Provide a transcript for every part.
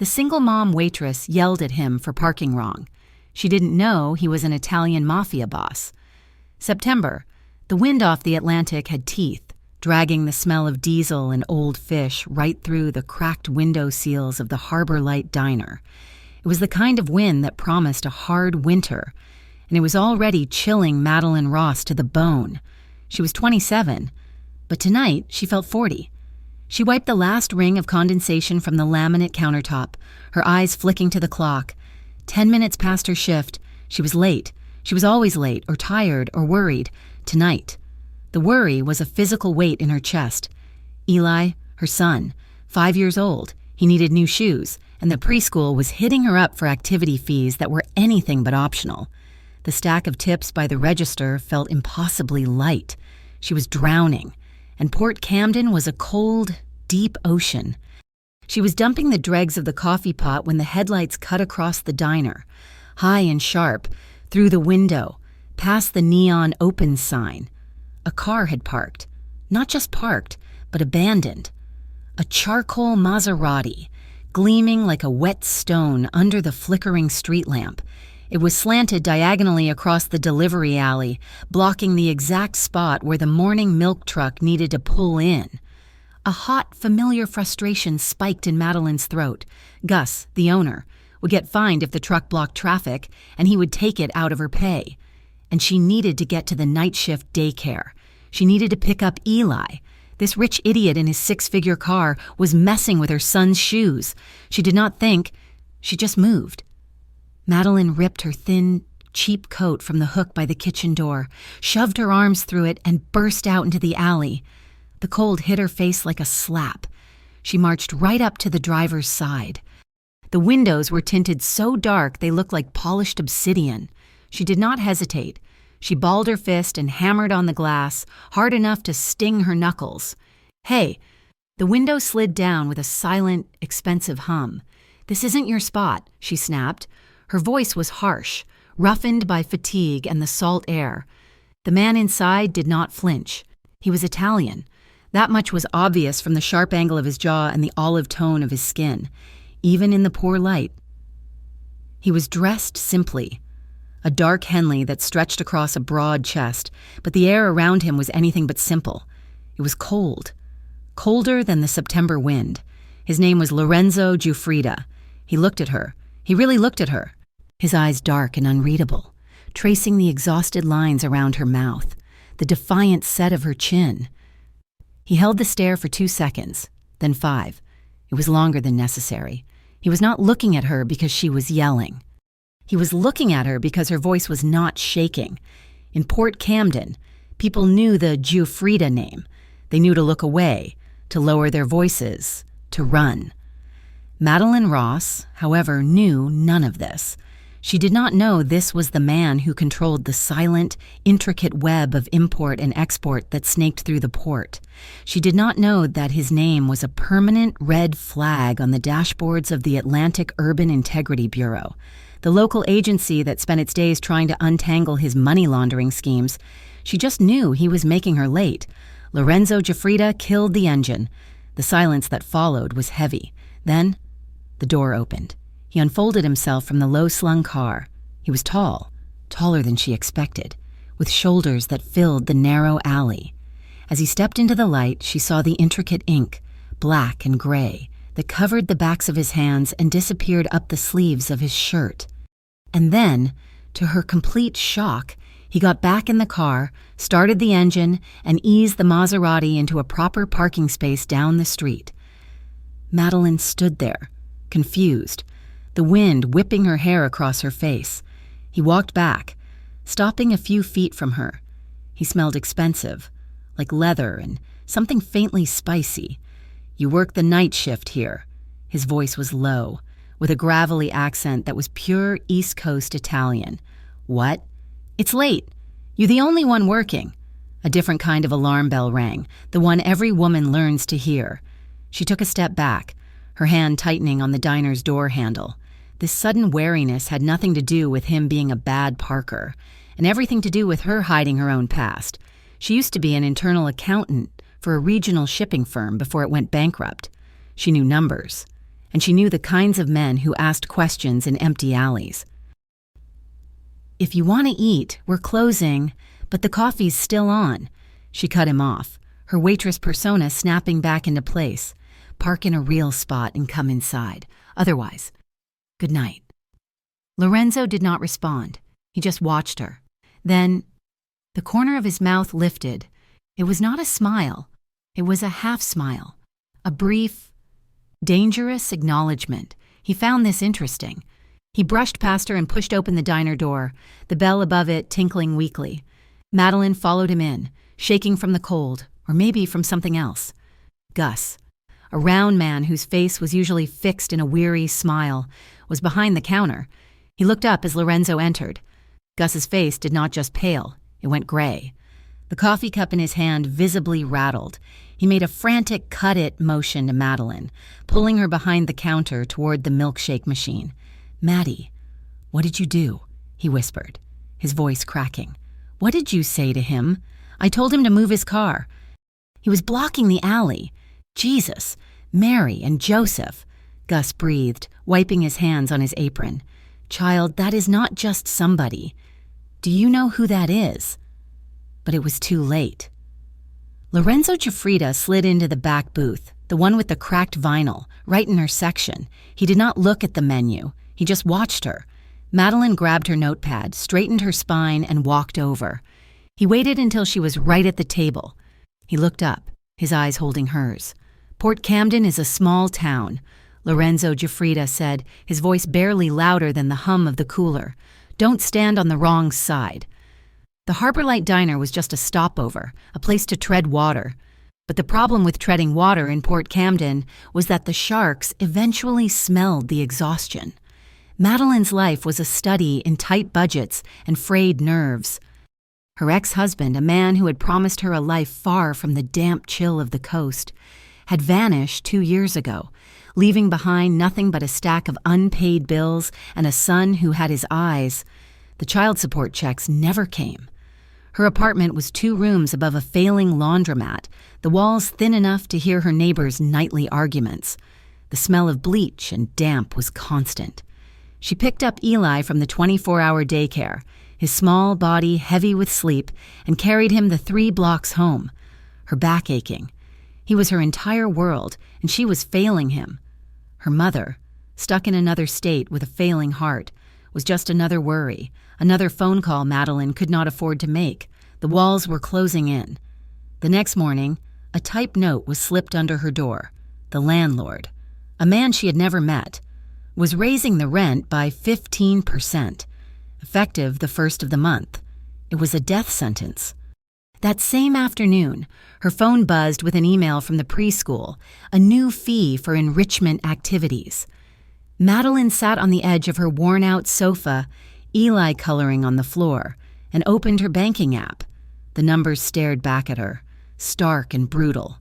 The single mom waitress yelled at him for parking wrong. She didn't know he was an Italian mafia boss. September. The wind off the Atlantic had teeth, dragging the smell of diesel and old fish right through the cracked window seals of the Harbor Light diner. It was the kind of wind that promised a hard winter, and it was already chilling Madeline Ross to the bone. She was 27, but tonight she felt 40. She wiped the last ring of condensation from the laminate countertop, her eyes flicking to the clock. 10 minutes past her shift. She was late. She was always late, or tired, or worried. Tonight. The worry was a physical weight in her chest. Eli, her son, 5 years old. He needed new shoes, and the preschool was hitting her up for activity fees that were anything but optional. The stack of tips by the register felt impossibly light. She was drowning, and Port Camden was a cold, deep ocean. She was dumping the dregs of the coffee pot when the headlights cut across the diner, high and sharp, through the window, past the neon open sign. A car had parked. Not just parked, but abandoned. A charcoal Maserati, gleaming like a wet stone under the flickering street lamp. It was slanted diagonally across the delivery alley, blocking the exact spot where the morning milk truck needed to pull in. A hot, familiar frustration spiked in Madeline's throat. Gus, the owner, would get fined if the truck blocked traffic, and he would take it out of her pay. And she needed to get to the night shift daycare. She needed to pick up Eli. This rich idiot in his 6-figure car was messing with her son's shoes. She did not think. She just moved. Madeline ripped her thin, cheap coat from the hook by the kitchen door, shoved her arms through it, and burst out into the alley. The cold hit her face like a slap. She marched right up to the driver's side. The windows were tinted so dark they looked like polished obsidian. She did not hesitate. She balled her fist and hammered on the glass, hard enough to sting her knuckles. "Hey!" The window slid down with a silent, expensive hum. "This isn't your spot," she snapped. Her voice was harsh, roughened by fatigue and the salt air. The man inside did not flinch. He was Italian. That much was obvious from the sharp angle of his jaw and the olive tone of his skin, even in the poor light. He was dressed simply. A dark Henley that stretched across a broad chest, but the air around him was anything but simple. It was cold. Colder than the September wind. His name was Lorenzo Giuffrida. He looked at her. He really looked at her. His eyes dark and unreadable, tracing the exhausted lines around her mouth, the defiant set of her chin. He held the stare for 2 seconds, then 5. It was longer than necessary. He was not looking at her because she was yelling. He was looking at her because her voice was not shaking. In Port Camden, people knew the Giuffrida name. They knew to look away, to lower their voices, to run. Madeline Ross, however, knew none of this. She did not know this was the man who controlled the silent, intricate web of import and export that snaked through the port. She did not know that his name was a permanent red flag on the dashboards of the Atlantic Urban Integrity Bureau, the local agency that spent its days trying to untangle his money laundering schemes. She just knew he was making her late. Lorenzo Giuffrida killed the engine. The silence that followed was heavy. Then, the door opened. He unfolded himself from the low-slung car. He was tall, taller than she expected, with shoulders that filled the narrow alley. As he stepped into the light, she saw the intricate ink, black and gray, that covered the backs of his hands and disappeared up the sleeves of his shirt. And then, to her complete shock, he got back in the car, started the engine, and eased the Maserati into a proper parking space down the street. Madeline stood there, confused, the wind whipping her hair across her face. He walked back, stopping a few feet from her. He smelled expensive, like leather and something faintly spicy. "You work the night shift here." His voice was low, with a gravelly accent that was pure East Coast Italian. "What?" "It's late. You the only one working." A different kind of alarm bell rang, the one every woman learns to hear. She took a step back, her hand tightening on the diner's door handle. This sudden wariness had nothing to do with him being a bad parker, and everything to do with her hiding her own past. She used to be an internal accountant for a regional shipping firm before it went bankrupt. She knew numbers, and she knew the kinds of men who asked questions in empty alleys. "If you want to eat, we're closing, but the coffee's still on." She cut him off, her waitress persona snapping back into place. "Park in a real spot and come inside. Otherwise, good night." Lorenzo did not respond. He just watched her. Then, the corner of his mouth lifted. It was not a smile. It was a half-smile. A brief, dangerous acknowledgement. He found this interesting. He brushed past her and pushed open the diner door, the bell above it tinkling weakly. Madeline followed him in, shaking from the cold, or maybe from something else. Gus, a round man whose face was usually fixed in a weary smile, was behind the counter. He looked up as Lorenzo entered. Gus's face did not just pale, it went gray. The coffee cup in his hand visibly rattled. He made a frantic cut-it motion to Madeline, pulling her behind the counter toward the milkshake machine. "Maddie, what did you do?" he whispered, his voice cracking. "What did you say to him? I told him to move his car. He was blocking the alley. Jesus, Mary, and Joseph." Gus breathed, wiping his hands on his apron. "Child, that is not just somebody. Do you know who that is?" But it was too late. Lorenzo Giuffrida slid into the back booth, the one with the cracked vinyl, right in her section. He did not look at the menu. He just watched her. Madeline grabbed her notepad, straightened her spine, and walked over. He waited until she was right at the table. He looked up, his eyes holding hers. "Port Camden is a small town," Lorenzo Giuffrida said, his voice barely louder than the hum of the cooler. "Don't stand on the wrong side." The Harbor Light Diner was just a stopover, a place to tread water. But the problem with treading water in Port Camden was that the sharks eventually smelled the exhaustion. Madeline's life was a study in tight budgets and frayed nerves. Her ex-husband, a man who had promised her a life far from the damp chill of the coast, had vanished 2 years ago, leaving behind nothing but a stack of unpaid bills and a son who had his eyes. The child support checks never came. Her apartment was 2 rooms above a failing laundromat, the walls thin enough to hear her neighbors' nightly arguments. The smell of bleach and damp was constant. She picked up Eli from the 24-hour daycare, his small body heavy with sleep, and carried him the 3 blocks home, her back aching. He was her entire world, and she was failing him. Her mother, stuck in another state with a failing heart, was just another worry, another phone call Madeline could not afford to make. The walls were closing in. The next morning, a typed note was slipped under her door. The landlord, a man she had never met, was raising the rent by 15%, effective the 1st of the month. It was a death sentence. That same afternoon, her phone buzzed with an email from the preschool, a new fee for enrichment activities. Madeline sat on the edge of her worn-out sofa, Eli coloring on the floor, and opened her banking app. The numbers stared back at her, stark and brutal.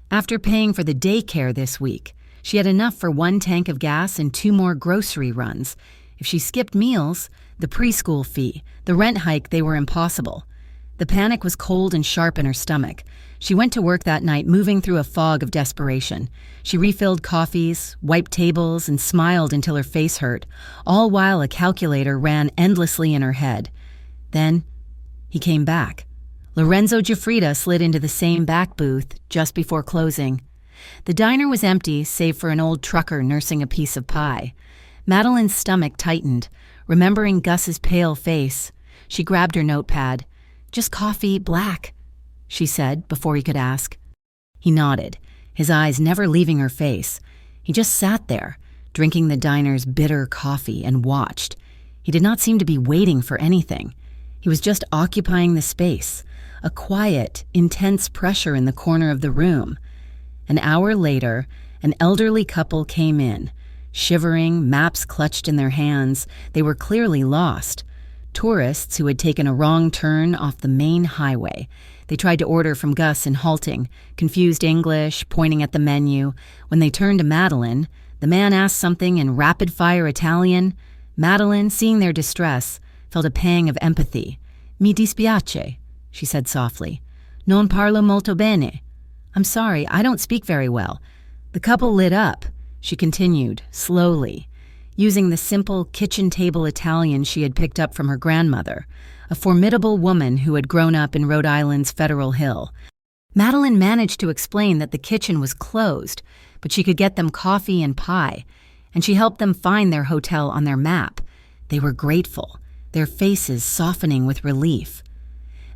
After paying for the daycare this week, she had enough for 1 tank of gas and 2 more grocery runs. If she skipped meals, the preschool fee, the rent hike, they were impossible. The panic was cold and sharp in her stomach. She went to work that night, moving through a fog of desperation. She refilled coffees, wiped tables, and smiled until her face hurt, all while a calculator ran endlessly in her head. Then, he came back. Lorenzo Giuffrida slid into the same back booth just before closing. The diner was empty, save for an old trucker nursing a piece of pie. Madeline's stomach tightened, remembering Gus's pale face. She grabbed her notepad. "Just coffee, black," she said before he could ask. He nodded, his eyes never leaving her face. He just sat there, drinking the diner's bitter coffee, and watched. He did not seem to be waiting for anything. He was just occupying the space, a quiet, intense pressure in the corner of the room. An hour later, an elderly couple came in. Shivering, maps clutched in their hands, they were clearly lost. Tourists who had taken a wrong turn off the main highway. They tried to order from Gus in halting, confused English, pointing at the menu. When they turned to Madeline, the man asked something in rapid-fire Italian. Madeline, seeing their distress, felt a pang of empathy. "Mi dispiace," she said softly. "Non parlo molto bene." "I'm sorry, I don't speak very well." The couple lit up. She continued, slowly, using the simple kitchen table Italian she had picked up from her grandmother, a formidable woman who had grown up in Rhode Island's Federal Hill. Madeline managed to explain that the kitchen was closed, but she could get them coffee and pie, and she helped them find their hotel on their map. They were grateful, their faces softening with relief.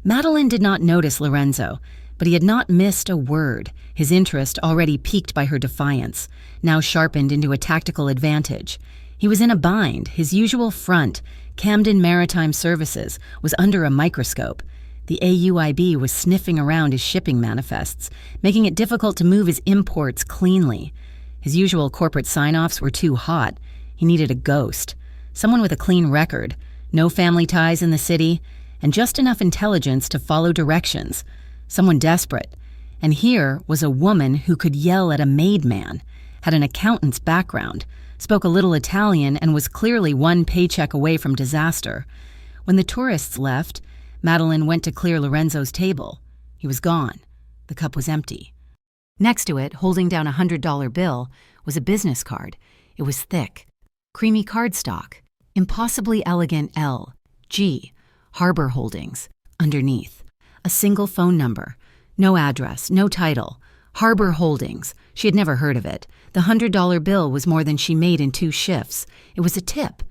Madeline did not notice Lorenzo, but he had not missed a word, his interest already piqued by her defiance, now sharpened into a tactical advantage. He was in a bind. His usual front, Camden Maritime Services, was under a microscope. The AUIB was sniffing around his shipping manifests, making it difficult to move his imports cleanly. His usual corporate sign-offs were too hot. He needed a ghost, someone with a clean record, no family ties in the city, and just enough intelligence to follow directions. Someone desperate. And here was a woman who could yell at a maid man, had an accountant's background, spoke a little Italian, and was clearly one paycheck away from disaster. When the tourists left, Madeline went to clear Lorenzo's table. He was gone. The cup was empty. Next to it, holding down a $100 bill, was a business card. It was thick. Creamy cardstock. Impossibly elegant L.G. Harbor Holdings. Underneath, a single phone number. No address, no title. Harbor Holdings. She had never heard of it. The $100 bill was more than she made in 2 shifts. It was a tip,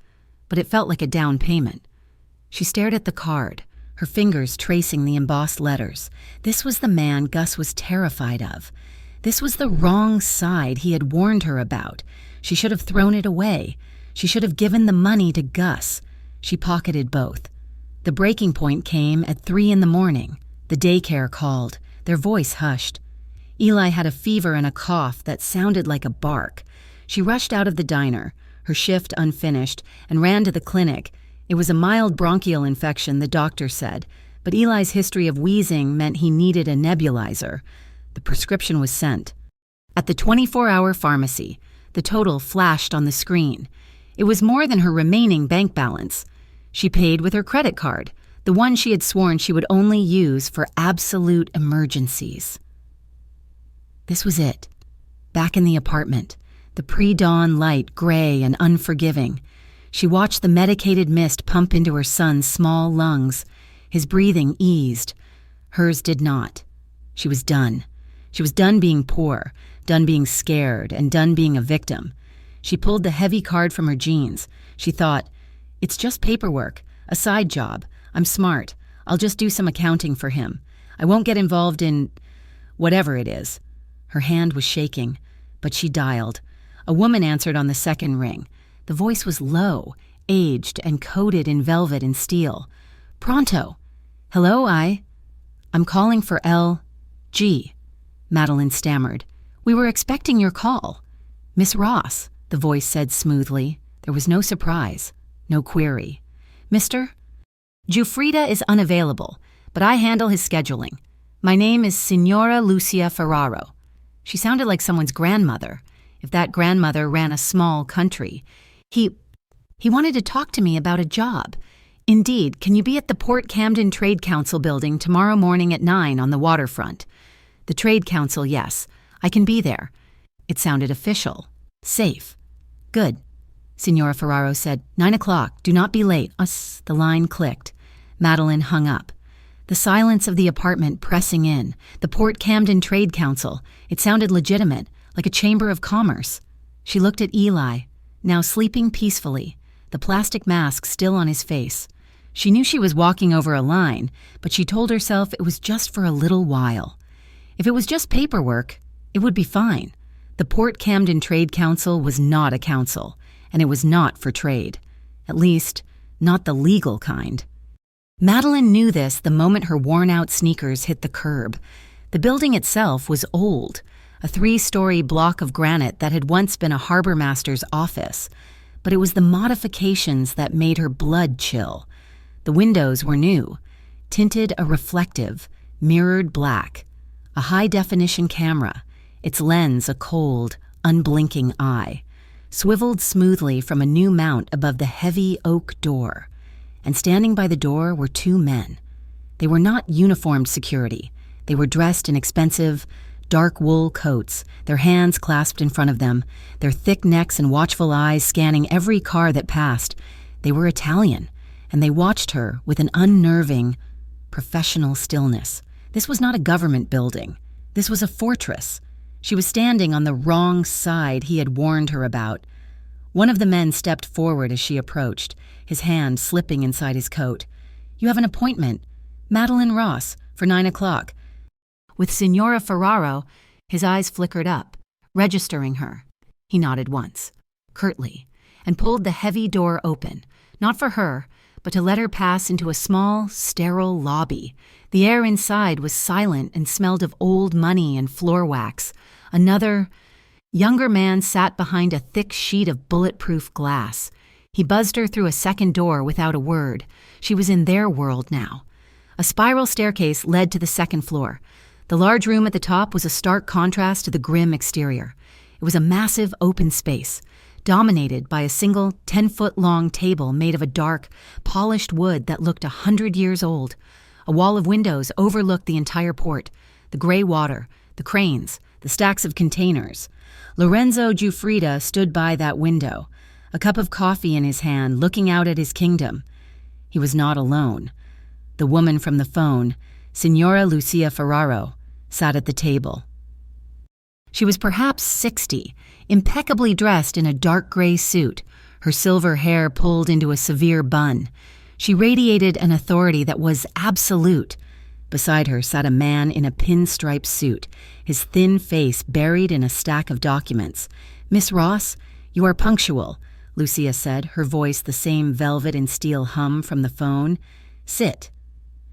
but it felt like a down payment. She stared at the card, her fingers tracing the embossed letters. This was the man Gus was terrified of. This was the wrong side he had warned her about. She should have thrown it away. She should have given the money to Gus. She pocketed both. The breaking point came at 3 a.m. The daycare called, their voice hushed. Eli had a fever and a cough that sounded like a bark. She rushed out of the diner, her shift unfinished, and ran to the clinic. It was a mild bronchial infection, the doctor said, but Eli's history of wheezing meant he needed a nebulizer. The prescription was sent. At the 24-hour pharmacy, the total flashed on the screen. It was more than her remaining bank balance. She paid with her credit card, the one she had sworn she would only use for absolute emergencies. This was it. Back in the apartment, the pre-dawn light gray and unforgiving. She watched the medicated mist pump into her son's small lungs. His breathing eased. Hers did not. She was done. She was done being poor, done being scared, and done being a victim. She pulled the heavy card from her jeans. She thought, it's just paperwork, a side job. I'm smart. I'll just do some accounting for him. I won't get involved in whatever it is. Her hand was shaking, but she dialed. A woman answered on the second ring. The voice was low, aged, and coated in velvet and steel. Pronto. Hello, I'm calling for L.G., Madeline stammered. We were expecting your call. Miss Ross, the voice said smoothly. There was no surprise, no query. Mr. Giuffrida is unavailable, but I handle his scheduling. My name is Signora Lucia Ferraro. She sounded like someone's grandmother, if that grandmother ran a small country. He wanted to talk to me about a job. Indeed, can you be at the Port Camden Trade Council building tomorrow morning at 9 on the waterfront? The Trade Council, yes. I can be there. It sounded official. Safe. Good. Signora Ferraro said, 9 o'clock. Do not be late. The line clicked. Madeline hung up. The silence of the apartment pressing in. The Port Camden Trade Council. It sounded legitimate, like a chamber of commerce. She looked at Eli, now sleeping peacefully, the plastic mask still on his face. She knew she was walking over a line, but she told herself it was just for a little while. If it was just paperwork, it would be fine. The Port Camden Trade Council was not a council, and it was not for trade. At least, not the legal kind. Madeline knew this the moment her worn-out sneakers hit the curb. The building itself was old, a 3-story block of granite that had once been a harbor master's office. But it was the modifications that made her blood chill. The windows were new, tinted a reflective, mirrored black. A high-definition camera, its lens a cold, unblinking eye, swiveled smoothly from a new mount above the heavy oak door. And standing by the door were 2 men. They were not uniformed security. They were dressed in expensive, dark wool coats, their hands clasped in front of them, their thick necks and watchful eyes scanning every car that passed. They were Italian, and they watched her with an unnerving, professional stillness. This was not a government building. This was a fortress. She was standing on the wrong side he had warned her about. One of the men stepped forward as she approached, his hand slipping inside his coat. "You have an appointment. Madeline Ross, for 9 o'clock. With Signora Ferraro, his eyes flickered up, registering her. He nodded once, curtly, and pulled the heavy door open, not for her, but to let her pass into a small, sterile lobby. The air inside was silent and smelled of old money and floor wax. Another, younger man sat behind a thick sheet of bulletproof glass. He buzzed her through a second door without a word. She was in their world now. A spiral staircase led to the second floor. The large room at the top was a stark contrast to the grim exterior. It was a massive open space, dominated by a single 10-foot-long table made of a dark, polished wood that looked 100 years old. A wall of windows overlooked the entire port, the gray water, the cranes, the stacks of containers. Lorenzo Giuffrida stood by that window, a cup of coffee in his hand, looking out at his kingdom. He was not alone. The woman from the phone, Signora Lucia Ferraro, sat at the table. She was perhaps 60, impeccably dressed in a dark gray suit, her silver hair pulled into a severe bun. She radiated an authority that was absolute. Beside her sat a man in a pinstripe suit, his thin face buried in a stack of documents. "Miss Ross, you are punctual," Lucia said, her voice the same velvet and steel hum from the phone. "Sit."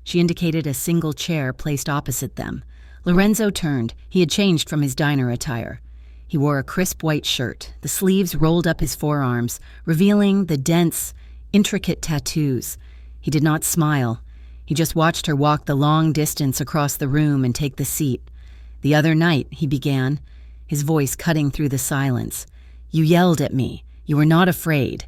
She indicated a single chair placed opposite them. Lorenzo turned. He had changed from his diner attire. He wore a crisp white shirt, the sleeves rolled up his forearms, revealing the dense, intricate tattoos. He did not smile. He just watched her walk the long distance across the room and take the seat. "The other night," he began, his voice cutting through the silence, "you yelled at me. You were not afraid."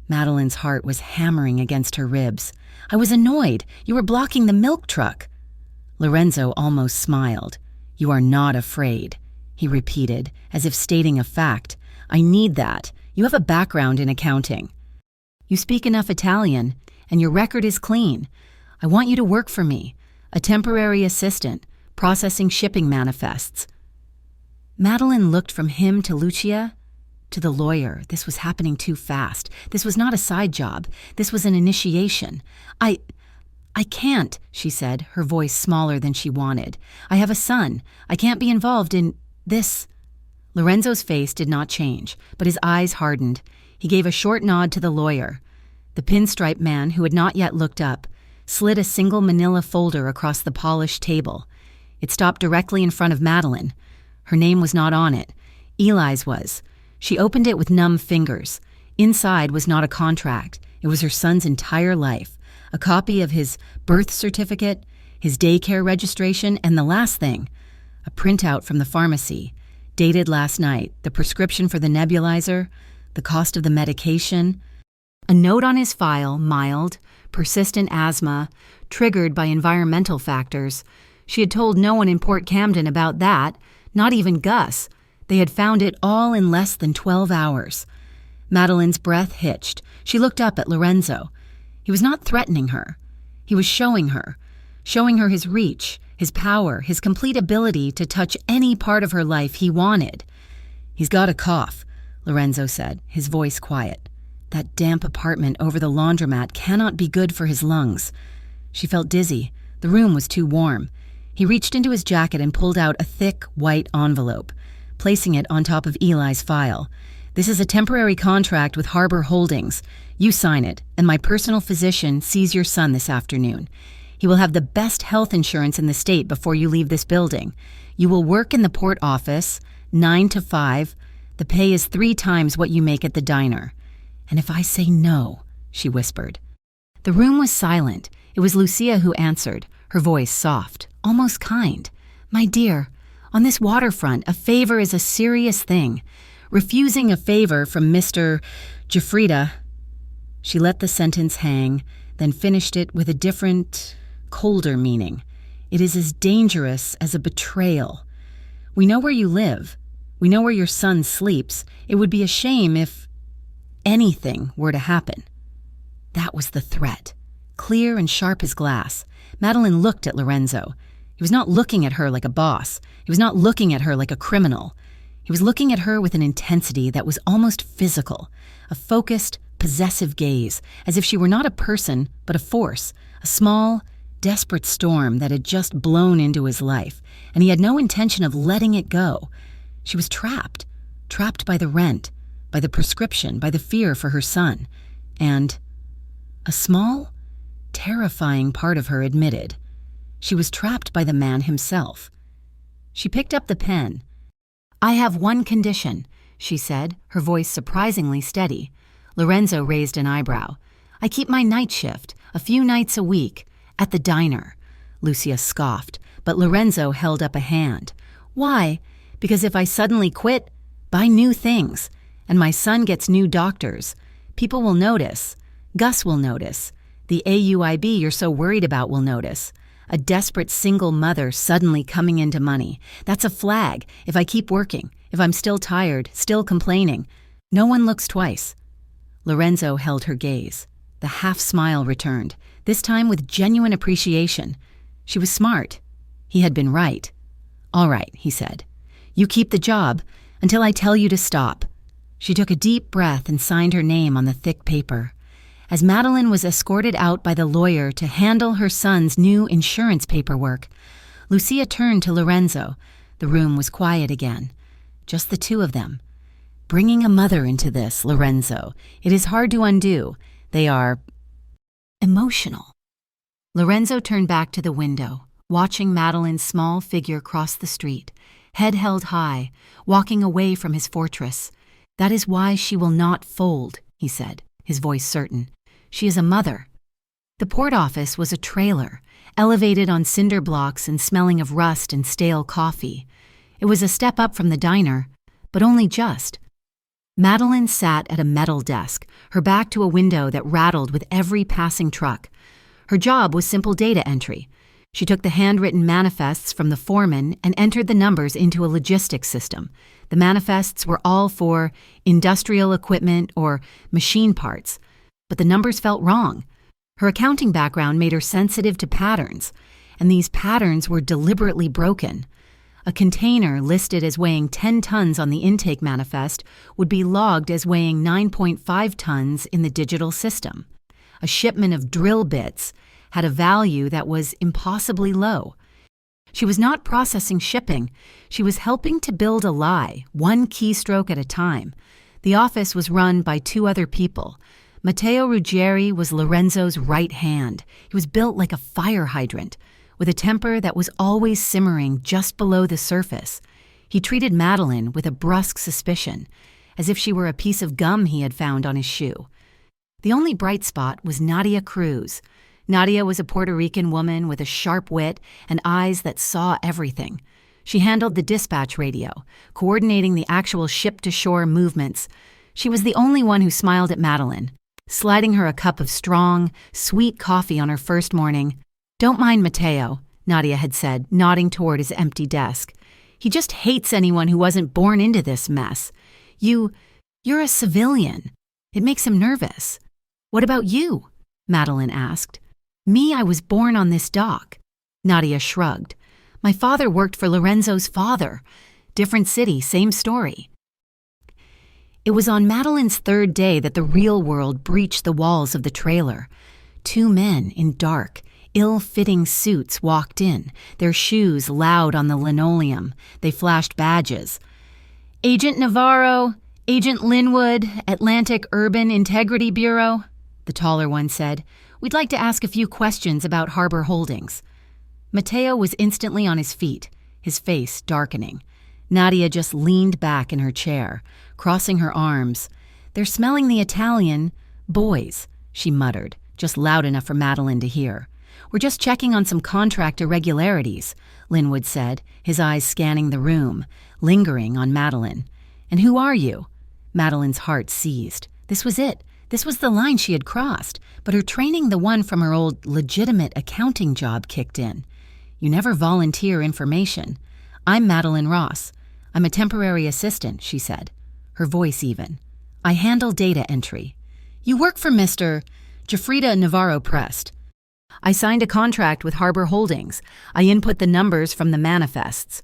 Madeline's heart was hammering against her ribs. "I was annoyed. You were blocking the milk truck." Lorenzo almost smiled. "You are not afraid," he repeated, as if stating a fact. "I need that. You have a background in accounting. You speak enough Italian, and your record is clean. I want you to work for me, a temporary assistant, processing shipping manifests." Madeline looked from him to Lucia, to the lawyer. This was happening too fast. This was not a side job. This was an initiation. I can't," she said, her voice smaller than she wanted. "I have a son. I can't be involved in this." Lorenzo's face did not change, but his eyes hardened. He gave a short nod to the lawyer. The pinstripe man, who had not yet looked up, slid a single manila folder across the polished table. It stopped directly in front of Madeline. Her name was not on it. Eli's was. She opened it with numb fingers. Inside was not a contract. It was her son's entire life. A copy of his birth certificate, his daycare registration, and the last thing, a printout from the pharmacy, dated last night, the prescription for the nebulizer, the cost of the medication, a note on his file, mild, persistent asthma, triggered by environmental factors. She had told no one in Port Camden about that, not even Gus. They had found it all in less than 12 hours. Madeline's breath hitched. She looked up at Lorenzo. He was not threatening her. He was showing her his reach, his power, his complete ability to touch any part of her life he wanted. "He's got a cough," Lorenzo said, his voice quiet. "That damp apartment over the laundromat cannot be good for his lungs." She felt dizzy. The room was too warm. He reached into his jacket and pulled out a thick, white envelope, placing it on top of Eli's file. "This is a temporary contract with Harbor Holdings. You sign it, and my personal physician sees your son this afternoon. He will have the best health insurance in the state before you leave this building. You will work in the port office, 9 to 5. The pay is 3 times what you make at the diner. And if I say no," she whispered. The room was silent. It was Lucia who answered, her voice soft, almost kind. "My dear, on this waterfront, a favor is a serious thing. Refusing a favor from Mr. Giuffrida." She let the sentence hang, then finished it with a different, colder meaning. "It is as dangerous as a betrayal." We know where you live. We know where your son sleeps. It would be a shame if anything were to happen." That was the threat, clear and sharp as glass. Madeline looked at Lorenzo. He was not looking at her like a boss. He was not looking at her like a criminal. He was looking at her with an intensity that was almost physical, a focused, possessive gaze, as if she were not a person, but a force, a small, desperate storm that had just blown into his life, and he had no intention of letting it go. She was trapped by the rent, by the prescription, by the fear for her son, and a small, terrifying part of her admitted she was trapped by the man himself. She picked up the pen. "I have one condition," she said, her voice surprisingly steady. Lorenzo raised an eyebrow. "I keep my night shift, a few nights a week, at the diner." Lucia scoffed, but Lorenzo held up a hand. "Why? Because if I suddenly quit, buy new things, and my son gets new doctors, people will notice. Gus will notice. The AUIB you're so worried about will notice. A desperate single mother suddenly coming into money. That's a flag. If I keep working, if I'm still tired, still complaining, no one looks twice." Lorenzo held her gaze. The half-smile returned, this time with genuine appreciation. She was smart. He had been right. "All right," he said. "You keep the job until I tell you to stop." She took a deep breath and signed her name on the thick paper. As Madeline was escorted out by the lawyer to handle her son's new insurance paperwork, Lucia turned to Lorenzo. The room was quiet again. Just the two of them. "Bringing a mother into this, Lorenzo. It is hard to undo. They are emotional." Lorenzo turned back to the window, watching Madeline's small figure cross the street, head held high, walking away from his fortress. "That is why she will not fold," he said, his voice certain. "She is a mother." The port office was a trailer, elevated on cinder blocks and smelling of rust and stale coffee. It was a step up from the diner, but only just. Madeline sat at a metal desk, her back to a window that rattled with every passing truck. Her job was simple data entry. She took the handwritten manifests from the foreman and entered the numbers into a logistics system. The manifests were all for industrial equipment or machine parts, but the numbers felt wrong. Her accounting background made her sensitive to patterns, and these patterns were deliberately broken. A container listed as weighing 10 tons on the intake manifest would be logged as weighing 9.5 tons in the digital system. A shipment of drill bits had a value that was impossibly low. She was not processing shipping. She was helping to build a lie, one keystroke at a time. The office was run by two other people. Matteo Ruggieri was Lorenzo's right hand. He was built like a fire hydrant, with a temper that was always simmering just below the surface. He treated Madeline with a brusque suspicion, as if she were a piece of gum he had found on his shoe. The only bright spot was Nadia Cruz. Nadia was a Puerto Rican woman with a sharp wit and eyes that saw everything. She handled the dispatch radio, coordinating the actual ship-to-shore movements. She was the only one who smiled at Madeline, sliding her a cup of strong, sweet coffee on her first morning. "Don't mind Matteo," Nadia had said, nodding toward his empty desk. "He just hates anyone who wasn't born into this mess. You're a civilian. It makes him nervous." "What about you?" Madeline asked. "Me, I was born on this dock." Nadia shrugged. "My father worked for Lorenzo's father. Different city, same story." It was on Madeline's third day that the real world breached the walls of the trailer. Two men in dark, ill-fitting suits walked in, their shoes loud on the linoleum. They flashed badges. "Agent Navarro, Agent Linwood, Atlantic Urban Integrity Bureau," the taller one said. "We'd like to ask a few questions about Harbor Holdings." Matteo was instantly on his feet, his face darkening. Nadia just leaned back in her chair, crossing her arms. "They're smelling the Italian boys," she muttered, just loud enough for Madeline to hear. "We're just checking on some contract irregularities," Linwood said, his eyes scanning the room, lingering on Madeline. "And who are you?" Madeline's heart seized. This was it. This was the line she had crossed, but her training, the one from her old legitimate accounting job, kicked in. "You never volunteer information." I'm Madeline Ross. I'm a temporary assistant, she said, her voice even. I handle data entry. You work for Mr. Jafrida Navarro Prest. I signed a contract with Harbor Holdings. I input the numbers from the manifests.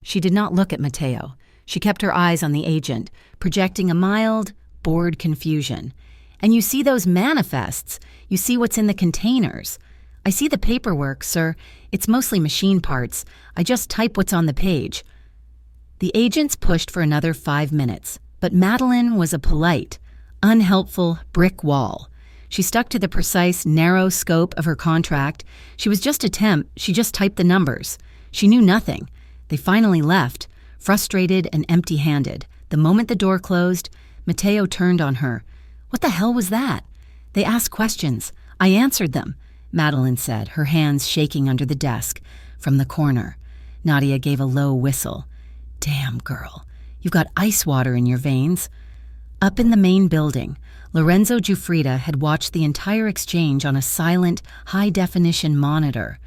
She did not look at Mateo. She kept her eyes on the agent, projecting a mild, bored confusion. And you see those manifests. You see what's in the containers. I see the paperwork, sir. It's mostly machine parts. I just type what's on the page. The agents pushed for another 5 minutes, but Madeline was a polite, unhelpful brick wall. She stuck to the precise, narrow scope of her contract. She was just a temp. She just typed the numbers. She knew nothing. They finally left, frustrated and empty-handed. The moment the door closed, Mateo turned on her. What the hell was that? They asked questions. I answered them, Madeline said, her hands shaking under the desk. From the corner, Nadia gave a low whistle. Damn, girl. You've got ice water in your veins. Up in the main building, Lorenzo Giuffrida had watched the entire exchange on a silent, high-definition monitor.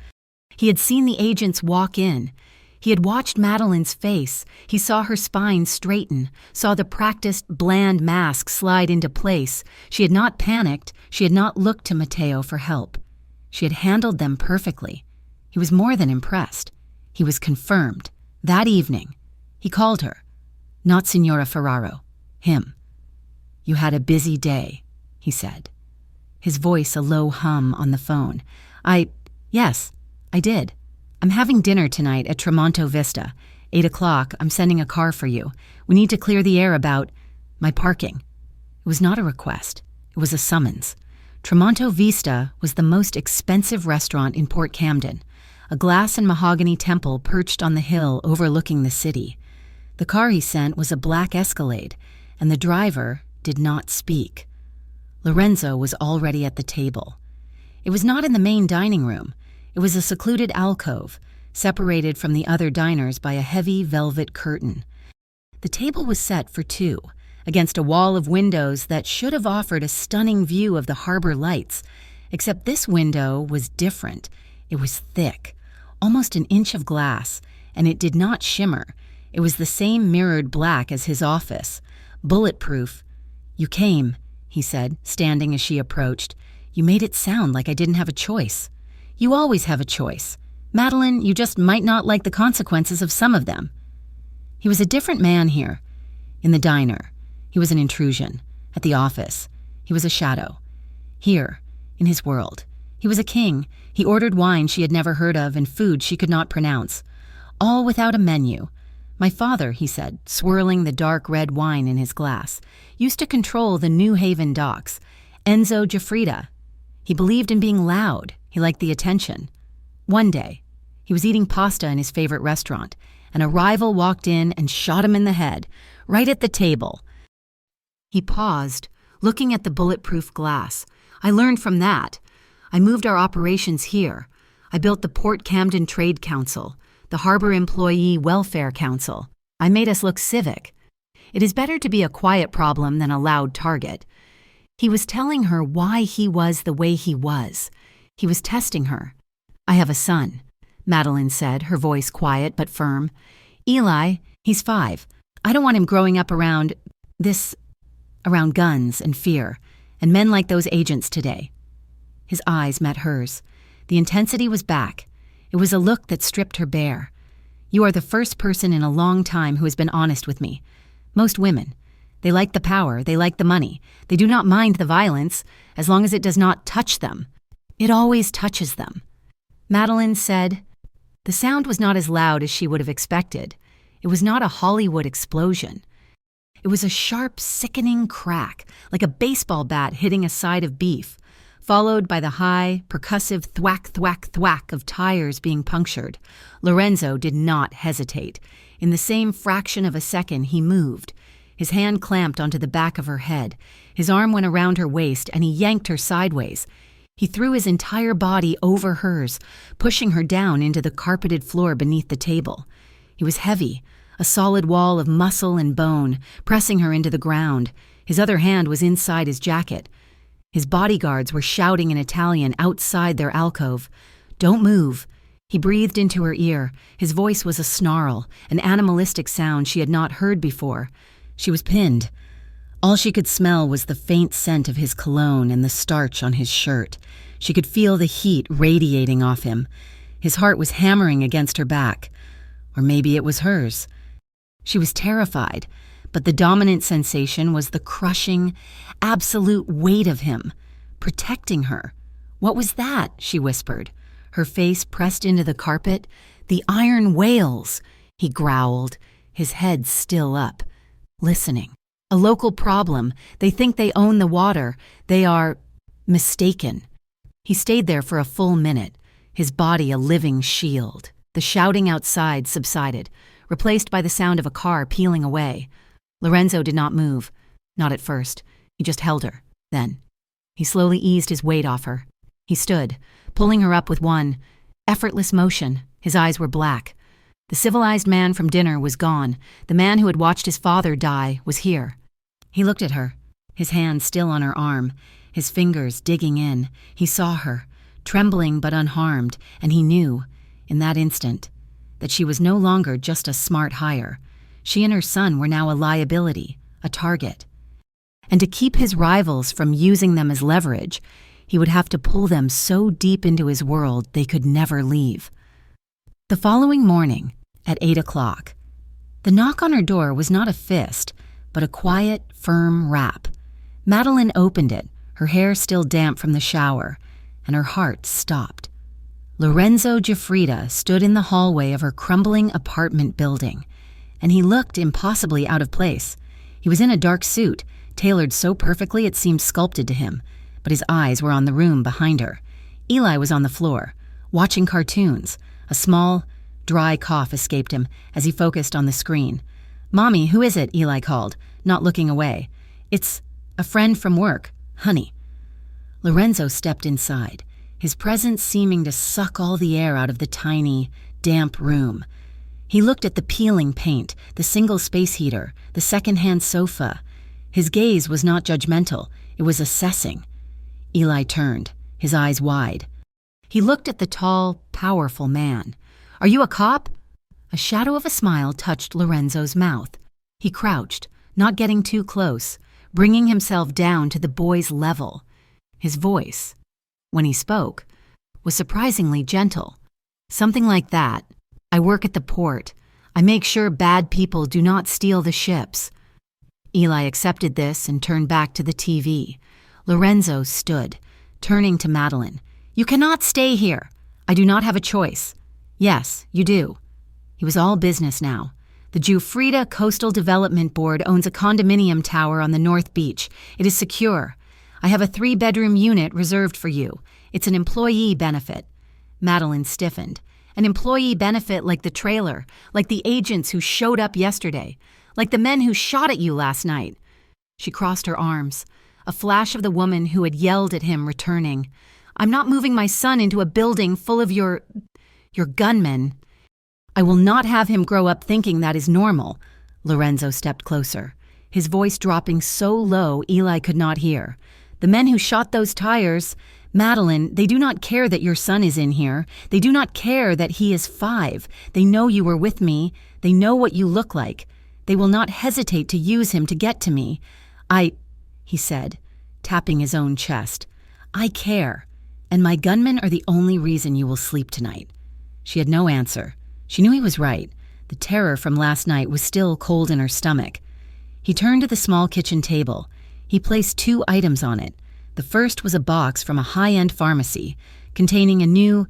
He had seen the agents walk in. He had watched Madeline's face. He saw her spine straighten, saw the practiced, bland mask slide into place. She had not panicked. She had not looked to Mateo for help. She had handled them perfectly. He was more than impressed. He was confirmed. That evening, he called her. Not Signora Ferraro. Him. You had a busy day, he said. His voice a low hum on the phone. Yes, I did. I'm having dinner tonight at Tramonto Vista. 8 o'clock, I'm sending a car for you. We need to clear the air about my parking. It was not a request. It was a summons. Tramonto Vista was the most expensive restaurant in Port Camden, a glass and mahogany temple perched on the hill overlooking the city. The car he sent was a black Escalade, and the driver did not speak. Lorenzo was already at the table. It was not in the main dining room. It was a secluded alcove, separated from the other diners by a heavy velvet curtain. The table was set for two, against a wall of windows that should have offered a stunning view of the harbor lights, except this window was different. It was thick, almost an inch of glass, and it did not shimmer. It was the same mirrored black as his office, bulletproof. You came, he said, standing as she approached. You made it sound like I didn't have a choice. You always have a choice. Madeline, you just might not like the consequences of some of them. He was a different man here. In the diner, he was an intrusion. At the office, he was a shadow. Here, in his world, he was a king. He ordered wine she had never heard of and food she could not pronounce. All without a menu. My father, he said, swirling the dark red wine in his glass, used to control the New Haven docks. Enzo Giuffrida. He believed in being loud. He liked the attention. One day, he was eating pasta in his favorite restaurant, and a rival walked in and shot him in the head, right at the table. He paused, looking at the bulletproof glass. I learned from that. I moved our operations here. I built the Port Camden Trade Council, the Harbor Employee Welfare Council. I made us look civic. It is better to be a quiet problem than a loud target. He was telling her why he was the way he was. He was testing her. I have a son, Madeline said, her voice quiet but firm. Eli, he's 5. I don't want him growing up around guns and fear, and men like those agents today. His eyes met hers. The intensity was back. It was a look that stripped her bare. You are the first person in a long time who has been honest with me. Most women. They like the power, they like the money. They do not mind the violence, as long as it does not touch them. It always touches them. Madeline said. The sound was not as loud as she would have expected. It was not a Hollywood explosion. It was a sharp, sickening crack, like a baseball bat hitting a side of beef, followed by the high, percussive thwack, thwack, thwack of tires being punctured. Lorenzo did not hesitate. In the same fraction of a second, he moved. His hand clamped onto the back of her head. His arm went around her waist, and he yanked her sideways. He threw his entire body over hers, pushing her down into the carpeted floor beneath the table. He was heavy, a solid wall of muscle and bone, pressing her into the ground. His other hand was inside his jacket. His bodyguards were shouting in Italian outside their alcove. Don't move. He breathed into her ear. His voice was a snarl, an animalistic sound she had not heard before. She was pinned. All she could smell was the faint scent of his cologne and the starch on his shirt. She could feel the heat radiating off him. His heart was hammering against her back. Or maybe it was hers. She was terrified, but the dominant sensation was the crushing, absolute weight of him, protecting her. "What was that?" she whispered, her face pressed into the carpet. "The iron whales," he growled, his head still up, listening. "A local problem. They think they own the water. They are mistaken." He stayed there for a full minute, his body a living shield. The shouting outside subsided, replaced by the sound of a car peeling away. Lorenzo did not move. Not at first. He just held her. Then he slowly eased his weight off her. He stood, pulling her up with one effortless motion. His eyes were black. The civilized man from dinner was gone. The man who had watched his father die was here. He looked at her, his hand still on her arm, his fingers digging in. He saw her, trembling but unharmed, and he knew, in that instant, that she was no longer just a smart hire. She and her son were now a liability, a target. And to keep his rivals from using them as leverage, he would have to pull them so deep into his world they could never leave. The following morning, at 8 o'clock, the knock on her door was not a fist, but a quiet, firm rap. Madeline opened it, her hair still damp from the shower, and her heart stopped. Lorenzo Giuffrida stood in the hallway of her crumbling apartment building, and he looked impossibly out of place. He was in a dark suit, tailored so perfectly it seemed sculpted to him, but his eyes were on the room behind her. Eli was on the floor, watching cartoons. A small, dry cough escaped him as he focused on the screen. "Mommy, who is it?" Eli called, not looking away. "It's a friend from work, honey." Lorenzo stepped inside, his presence seeming to suck all the air out of the tiny, damp room. He looked at the peeling paint, the single space heater, the second-hand sofa. His gaze was not judgmental, it was assessing. Eli turned, his eyes wide. He looked at the tall, powerful man. "Are you a cop?" A shadow of a smile touched Lorenzo's mouth. He crouched, not getting too close, bringing himself down to the boy's level. His voice, when he spoke, was surprisingly gentle. Something like that. "I work at the port. I make sure bad people do not steal the ships." Eli accepted this and turned back to the TV. Lorenzo stood, turning to Madeline. "You cannot stay here. I do not have a choice." "Yes, you do." He was all business now. "The Giuffrida Coastal Development Board owns a condominium tower on the North Beach. It is secure. I have a 3-bedroom unit reserved for you. It's an employee benefit." Madeline stiffened. "An employee benefit like the trailer, like the agents who showed up yesterday, like the men who shot at you last night." She crossed her arms, a flash of the woman who had yelled at him returning. "I'm not moving my son into a building full of your gunmen. I will not have him grow up thinking that is normal." Lorenzo stepped closer, his voice dropping so low Eli could not hear. "The men who shot those tires, Madeline, they do not care that your son is in here. They do not care that he is 5. They know you were with me. They know what you look like. They will not hesitate to use him to get to me. He said, tapping his own chest. "I care, and my gunmen are the only reason you will sleep tonight." She had no answer. She knew he was right. The terror from last night was still cold in her stomach. He turned to the small kitchen table. He placed 2 items on it. The first was a box from a high-end pharmacy containing a new,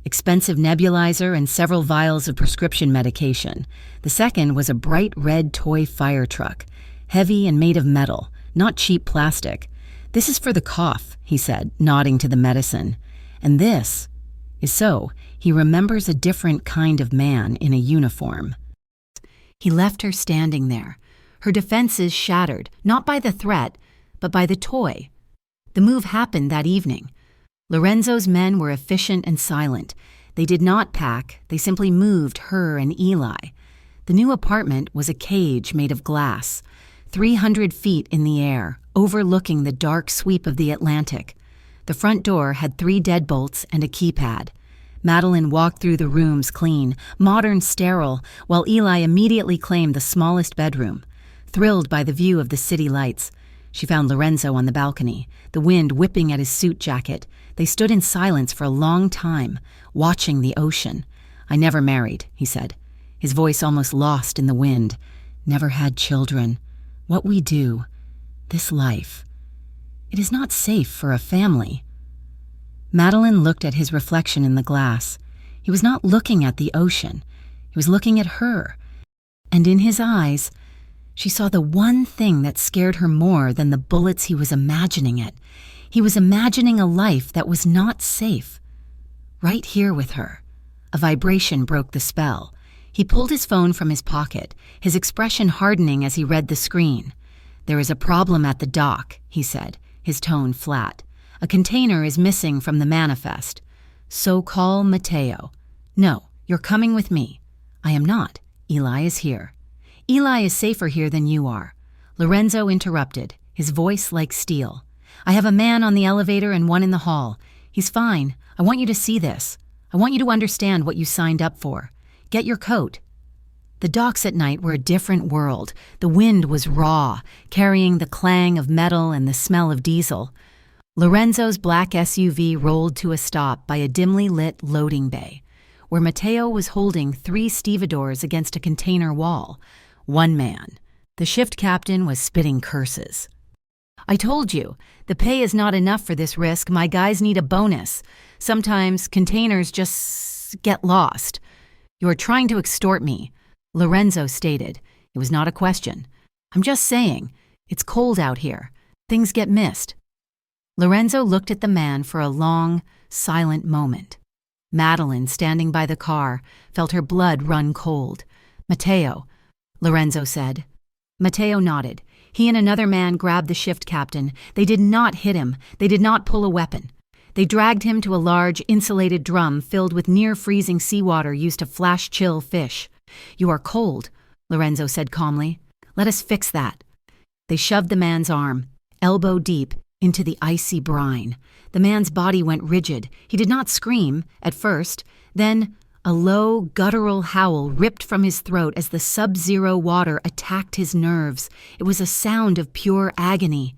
expensive nebulizer and several vials of prescription medication. The second was a bright red toy fire truck, heavy and made of metal, not cheap plastic. "This is for the cough," he said, nodding to the medicine. "And this is so he remembers a different kind of man in a uniform." He left her standing there, her defenses shattered, not by the threat, but by the toy. The move happened that evening. Lorenzo's men were efficient and silent. They did not pack, they simply moved her and Eli. The new apartment was a cage made of glass, 300 feet in the air, overlooking the dark sweep of the Atlantic. The front door had 3 deadbolts and a keypad. Madeline walked through the rooms clean, modern, sterile, while Eli immediately claimed the smallest bedroom. Thrilled by the view of the city lights, she found Lorenzo on the balcony, the wind whipping at his suit jacket. They stood in silence for a long time, watching the ocean. "I never married," he said, his voice almost lost in the wind. "Never had children. What we do, this life, it is not safe for a family." Madeline looked at his reflection in the glass. He was not looking at the ocean. He was looking at her. And in his eyes, she saw the one thing that scared her more than the bullets he was imagining it. He was imagining a life that was not safe. Right here with her. A vibration broke the spell. He pulled his phone from his pocket, his expression hardening as he read the screen. "There is a problem at the dock," he said, his tone flat. "A container is missing from the manifest. So call Mateo." "No, you're coming with me." "I am not. Eli is here." "Eli is safer here than you are." Lorenzo interrupted, his voice like steel. "I have a man on the elevator and one in the hall. He's fine. I want you to see this. I want you to understand what you signed up for. Get your coat." The docks at night were a different world. The wind was raw, carrying the clang of metal and the smell of diesel. Lorenzo's black SUV rolled to a stop by a dimly lit loading bay, where Mateo was holding 3 stevedores against a container wall. One man. The shift captain was spitting curses. "I told you, the pay is not enough for this risk. My guys need a bonus. Sometimes containers just get lost." "You are trying to extort me," Lorenzo stated. It was not a question. "I'm just saying, it's cold out here. Things get missed." Lorenzo looked at the man for a long, silent moment. Madeline, standing by the car, felt her blood run cold. "Mateo," Lorenzo said. Mateo nodded. He and another man grabbed the shift captain. They did not hit him. They did not pull a weapon. They dragged him to a large, insulated drum filled with near-freezing seawater used to flash-chill fish. "You are cold," Lorenzo said calmly. "Let us fix that." They shoved the man's arm, elbow deep, into the icy brine. The man's body went rigid. He did not scream, at first. Then a low, guttural howl ripped from his throat as the sub-zero water attacked his nerves. It was a sound of pure agony.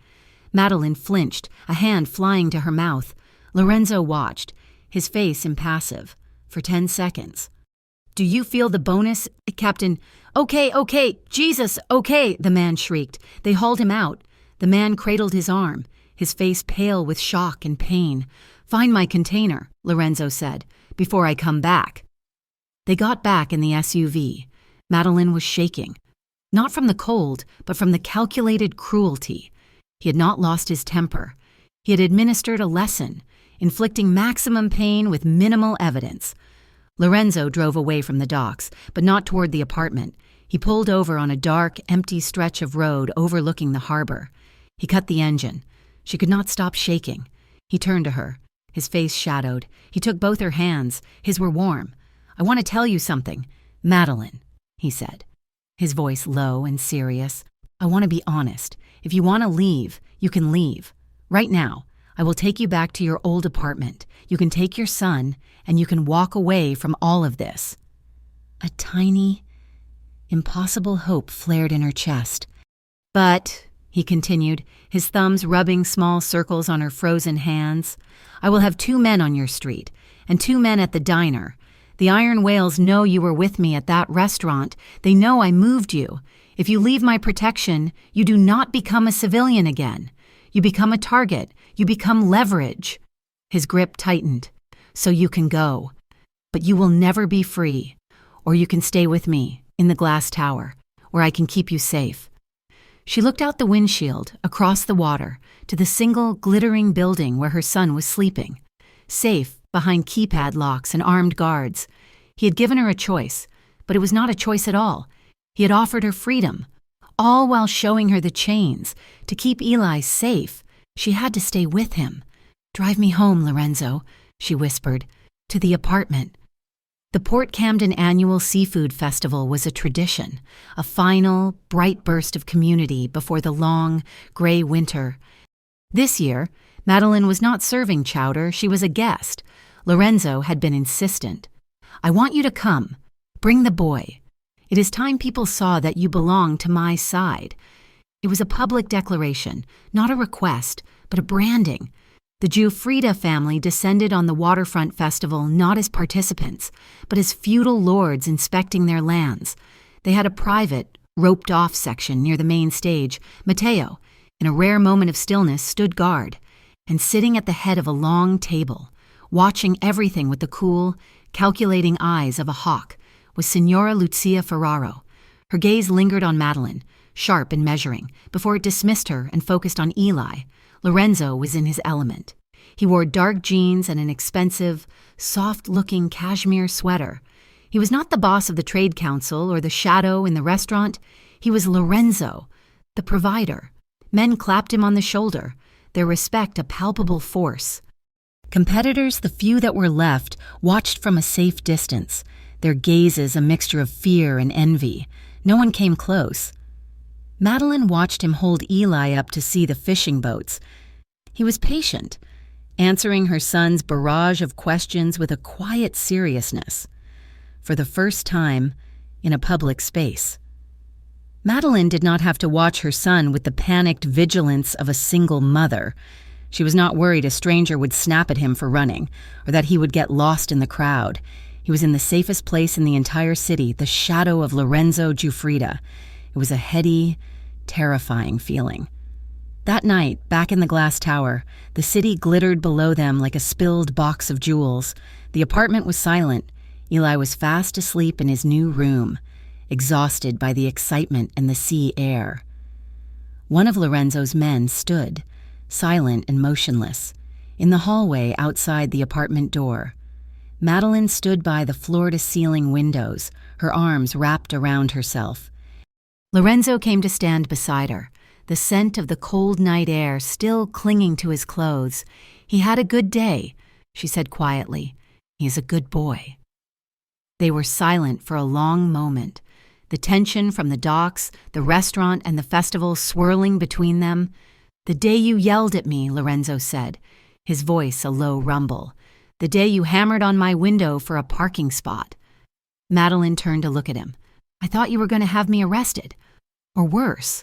Madeline flinched, a hand flying to her mouth. Lorenzo watched, his face impassive, for 10 seconds. "Do you feel the bonus, Captain?" Okay, Jesus, okay," the man shrieked. They hauled him out. The man cradled his arm, his face pale with shock and pain. "Find my container," Lorenzo said, "before I come back." They got back in the SUV. Madeline was shaking. Not from the cold, but from the calculated cruelty. He had not lost his temper. He had administered a lesson, inflicting maximum pain with minimal evidence. Lorenzo drove away from the docks, but not toward the apartment. He pulled over on a dark, empty stretch of road overlooking the harbor. He cut the engine. She could not stop shaking. He turned to her, his face shadowed. He took both her hands. His were warm. "I want to tell you something, Madeline," he said, his voice low and serious. "I want to be honest. If you want to leave, you can leave. Right now, I will take you back to your old apartment. You can take your son, and you can walk away from all of this." A tiny, impossible hope flared in her chest. "But," he continued, his thumbs rubbing small circles on her frozen hands, "I will have 2 men on your street, and 2 men at the diner. The Iron Whales know you were with me at that restaurant. They know I moved you. If you leave my protection, you do not become a civilian again. You become a target. You become leverage." His grip tightened. "So you can go. But you will never be free. Or you can stay with me, in the glass tower, where I can keep you safe." She looked out the windshield, across the water, to the single, glittering building where her son was sleeping. Safe, behind keypad locks and armed guards. He had given her a choice, but it was not a choice at all. He had offered her freedom, all while showing her the chains. To keep Eli safe, she had to stay with him. "Drive me home, Lorenzo," she whispered, "to the apartment." The Port Camden Annual Seafood Festival was a tradition, a final, bright burst of community before the long, gray winter. This year, Madeline was not serving chowder, she was a guest. Lorenzo had been insistent. "I want you to come. Bring the boy. It is time people saw that you belong to my side." It was a public declaration, not a request, but a branding. The Giuffrida family descended on the waterfront festival not as participants, but as feudal lords inspecting their lands. They had a private, roped-off section near the main stage. Matteo, in a rare moment of stillness, stood guard, and sitting at the head of a long table, watching everything with the cool, calculating eyes of a hawk, was Signora Lucia Ferraro. Her gaze lingered on Madeline, sharp and measuring, before it dismissed her and focused on Eli. Lorenzo was in his element. He wore dark jeans and an expensive, soft-looking cashmere sweater. He was not the boss of the trade council or the shadow in the restaurant. He was Lorenzo, the provider. Men clapped him on the shoulder, their respect a palpable force. Competitors, the few that were left, watched from a safe distance, their gazes a mixture of fear and envy. No one came close. Madeline watched him hold Eli up to see the fishing boats. He was patient, answering her son's barrage of questions with a quiet seriousness. For the first time, in a public space. Madeline did not have to watch her son with the panicked vigilance of a single mother. She was not worried a stranger would snap at him for running, or that he would get lost in the crowd. He was in the safest place in the entire city, the shadow of Lorenzo Giuffrida. It was a heady, terrifying feeling. That night, back in the glass tower, the city glittered below them like a spilled box of jewels. The apartment was silent. Eli was fast asleep in his new room, exhausted by the excitement and the sea air. One of Lorenzo's men stood, silent and motionless, in the hallway outside the apartment door. Madeline stood by the floor-to-ceiling windows, her arms wrapped around herself. Lorenzo came to stand beside her, the scent of the cold night air still clinging to his clothes. "He had a good day," she said quietly. "He is a good boy." They were silent for a long moment, the tension from the docks, the restaurant, and the festival swirling between them. "The day you yelled at me," Lorenzo said, his voice a low rumble. "The day you hammered on my window for a parking spot." Madeline turned to look at him. "I thought you were going to have me arrested. Or worse."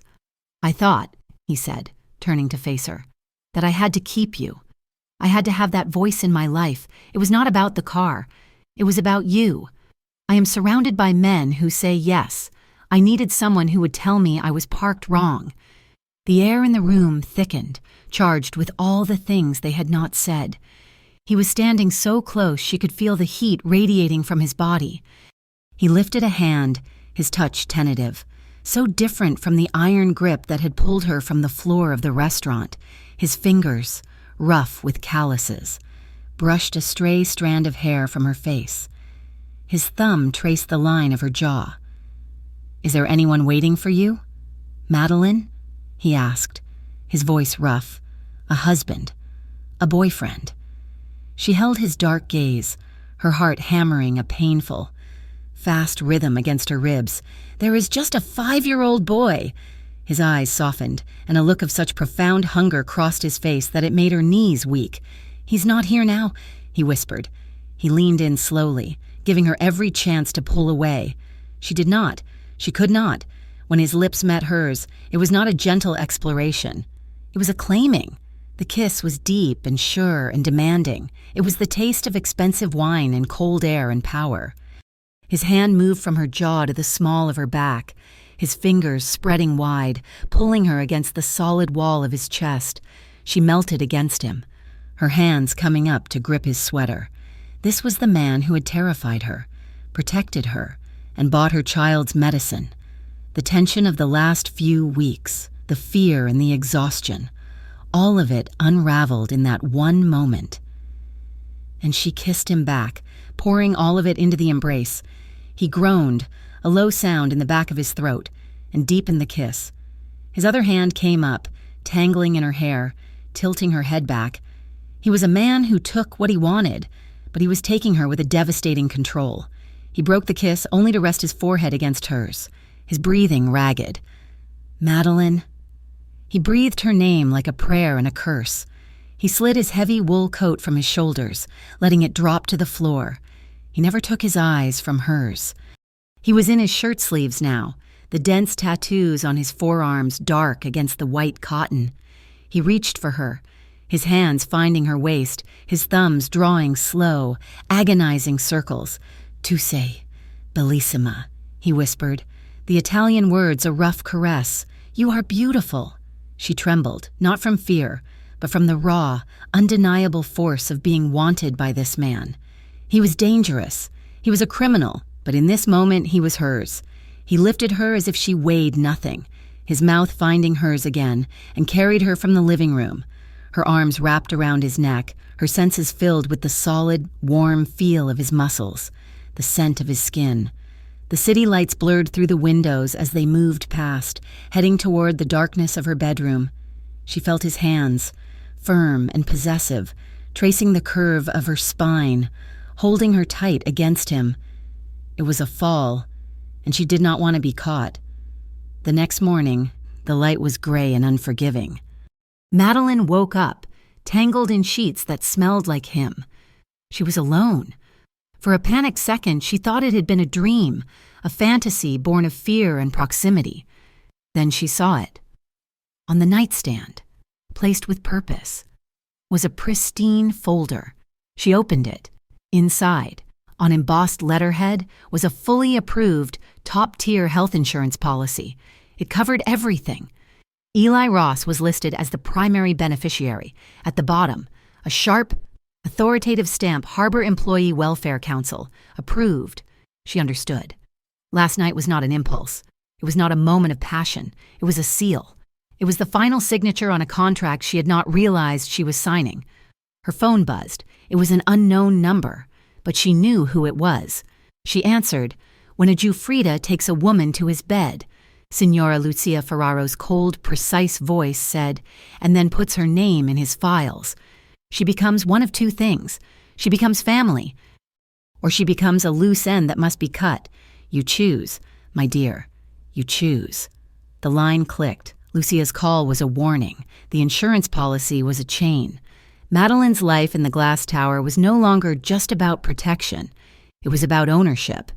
"I thought," he said, turning to face her, "that I had to keep you. I had to have that voice in my life. It was not about the car. It was about you. I am surrounded by men who say yes. I needed someone who would tell me I was parked wrong." The air in the room thickened, charged with all the things they had not said. He was standing so close she could feel the heat radiating from his body. He lifted a hand, his touch tentative, so different from the iron grip that had pulled her from the floor of the restaurant. His fingers, rough with calluses, brushed a stray strand of hair from her face. His thumb traced the line of her jaw. "Is there anyone waiting for you? Madeline?" he asked, his voice rough. "A husband, a boyfriend." She held his dark gaze, her heart hammering a painful, fast rhythm against her ribs. "There is just a 5-year-old boy." His eyes softened, and a look of such profound hunger crossed his face that it made her knees weak. "He's not here now," he whispered. He leaned in slowly, giving her every chance to pull away. She did not. She could not. When his lips met hers, it was not a gentle exploration. It was a claiming. The kiss was deep and sure and demanding. It was the taste of expensive wine and cold air and power. His hand moved from her jaw to the small of her back, his fingers spreading wide, pulling her against the solid wall of his chest. She melted against him, her hands coming up to grip his sweater. This was the man who had terrified her, protected her, and bought her child's medicine. The tension of the last few weeks, the fear and the exhaustion, all of it unraveled in that one moment. And she kissed him back, pouring all of it into the embrace. He groaned, a low sound in the back of his throat, and deepened the kiss. His other hand came up, tangling in her hair, tilting her head back. He was a man who took what he wanted, but he was taking her with a devastating control. He broke the kiss only to rest his forehead against hers, his breathing ragged. "Madeline." He breathed her name like a prayer and a curse. He slid his heavy wool coat from his shoulders, letting it drop to the floor. He never took his eyes from hers. He was in his shirt sleeves now, the dense tattoos on his forearms dark against the white cotton. He reached for her, his hands finding her waist, his thumbs drawing slow, agonizing circles. "Tu sei, bellissima," he whispered, the Italian words a rough caress. "You are beautiful." She trembled, not from fear, but from the raw, undeniable force of being wanted by this man. He was dangerous. He was a criminal, but in this moment he was hers. He lifted her as if she weighed nothing, his mouth finding hers again, and carried her from the living room. Her arms wrapped around his neck, her senses filled with the solid, warm feel of his muscles, the scent of his skin. The city lights blurred through the windows as they moved past, heading toward the darkness of her bedroom. She felt his hands, firm and possessive, tracing the curve of her spine, holding her tight against him. It was a fall, and she did not want to be caught. The next morning, the light was gray and unforgiving. Madeline woke up, tangled in sheets that smelled like him. She was alone. For a panicked second, she thought it had been a dream, a fantasy born of fear and proximity. Then she saw it. On the nightstand, placed with purpose, was a pristine folder. She opened it. Inside, on embossed letterhead, was a fully approved, top-tier health insurance policy. It covered everything. Eli Ross was listed as the primary beneficiary. At the bottom, a sharp, authoritative stamp, Harbor Employee Welfare Council. Approved. She understood. Last night was not an impulse. It was not a moment of passion. It was a seal. It was the final signature on a contract she had not realized she was signing. Her phone buzzed. It was an unknown number, but she knew who it was. She answered, "When a Giuffrida takes a woman to his bed," Signora Lucia Ferraro's cold, precise voice said, and then puts her name in his files. She becomes one of two things. She becomes family, or she becomes a loose end that must be cut. You choose, my dear. You choose. The line clicked. Lucia's call was a warning. The insurance policy was a chain. Madeline's life in the glass tower was no longer just about protection. It was about ownership.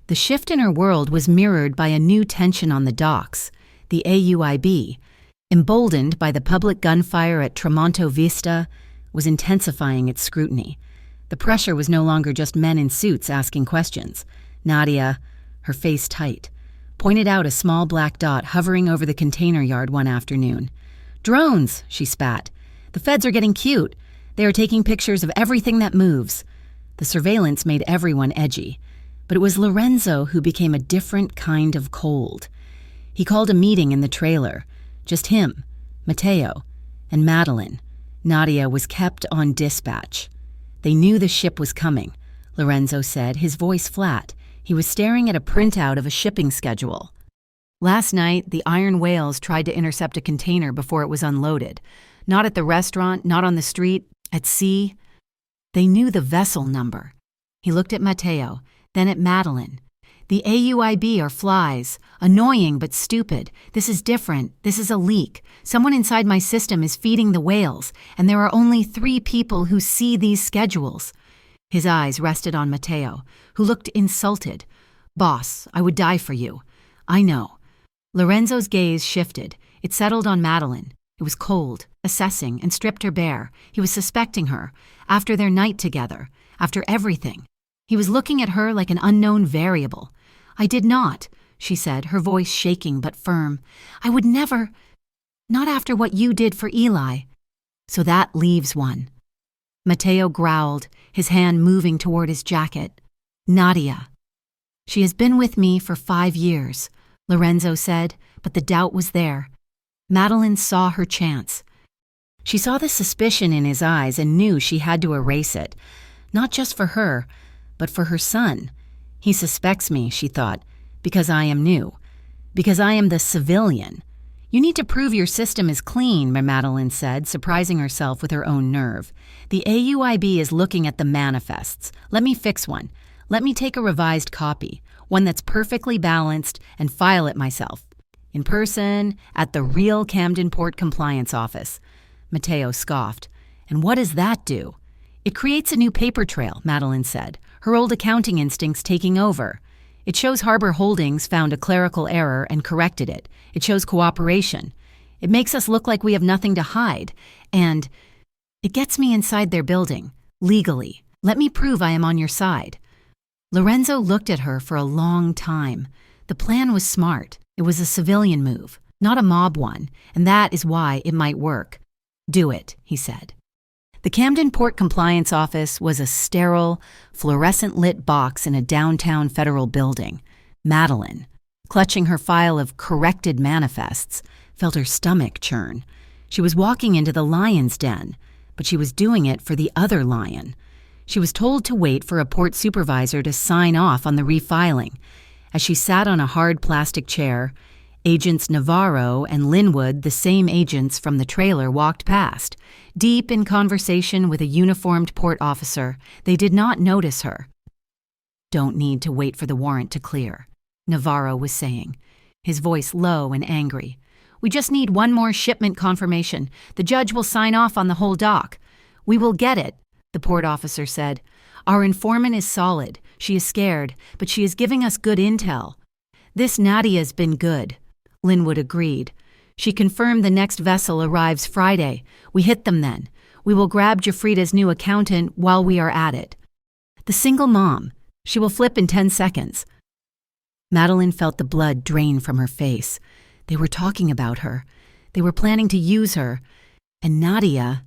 The shift in her world was mirrored by a new tension on the docks. The AUIB, emboldened by the public gunfire at Tramonto Vista, was intensifying its scrutiny. The pressure was no longer just men in suits asking questions. Nadia, her face tight, pointed out a small black dot hovering over the container yard one afternoon. "Drones," she spat. "The feds are getting cute. They are taking pictures of everything that moves." The surveillance made everyone edgy. But it was Lorenzo who became a different kind of cold. He called a meeting in the trailer. Just him, Matteo, and Madeline. Nadia was kept on dispatch. They knew the ship was coming, Lorenzo said, his voice flat. He was staring at a printout of a shipping schedule. Last night, the Iron Whales tried to intercept a container before it was unloaded. Not at the restaurant, not on the street, at sea. They knew the vessel number. He looked at Matteo, then at Madeline. "The AUIB are flies. Annoying but stupid. This is different. This is a leak. Someone inside my system is feeding the whales, and there are only 3 people who see these schedules." His eyes rested on Matteo, who looked insulted. "Boss, I would die for you." "I know." Lorenzo's gaze shifted. It settled on Madeline. It was cold, assessing, and stripped her bare. He was suspecting her, after their night together, after everything. He was looking at her like an unknown variable. "I did not," she said, her voice shaking but firm. "I would never, not after what you did for Eli." "So that leaves one." Matteo growled, his hand moving toward his jacket. "Nadia." "She has been with me for 5 years," Lorenzo said, but the doubt was there. Madeline saw her chance. She saw the suspicion in his eyes and knew she had to erase it, not just for her, but for her son. "He suspects me," she thought, "because I am new, because I am the civilian." "You need to prove your system is clean," Madeline said, surprising herself with her own nerve. "The AUIB is looking at the manifests. Let me fix one. Let me take a revised copy, one that's perfectly balanced, and file it myself. In person, at the real Camden Port Compliance Office." Matteo scoffed. And what does that do? It creates a new paper trail, Madeline said, her old accounting instincts taking over. It shows Harbor Holdings found a clerical error and corrected it. It shows cooperation. It makes us look like we have nothing to hide. And it gets me inside their building, legally. Let me prove I am on your side. Lorenzo looked at her for a long time. The plan was smart. It was a civilian move, not a mob one, and that is why it might work. Do it, he said. The Camden Port Compliance Office was a sterile, fluorescent-lit box in a downtown federal building. Madeline, clutching her file of corrected manifests, felt her stomach churn. She was walking into the lion's den, but she was doing it for the other lion. She was told to wait for a port supervisor to sign off on the refiling. As she sat on a hard plastic chair, Agents Navarro and Linwood, the same agents from the trailer, walked past. Deep in conversation with a uniformed port officer, they did not notice her. "Don't need to wait for the warrant to clear," Navarro was saying, his voice low and angry. "We just need one more shipment confirmation. The judge will sign off on the whole dock." "We will get it," the port officer said. "Our informant is solid. She is scared, but she is giving us good intel." "This Nadia's been good," Linwood agreed. "She confirmed the next vessel arrives Friday. We hit them then. We will grab Jafrida's new accountant while we are at it. The single mom. She will flip in 10 seconds. Madeline felt the blood drain from her face. They were talking about her. They were planning to use her. And Nadia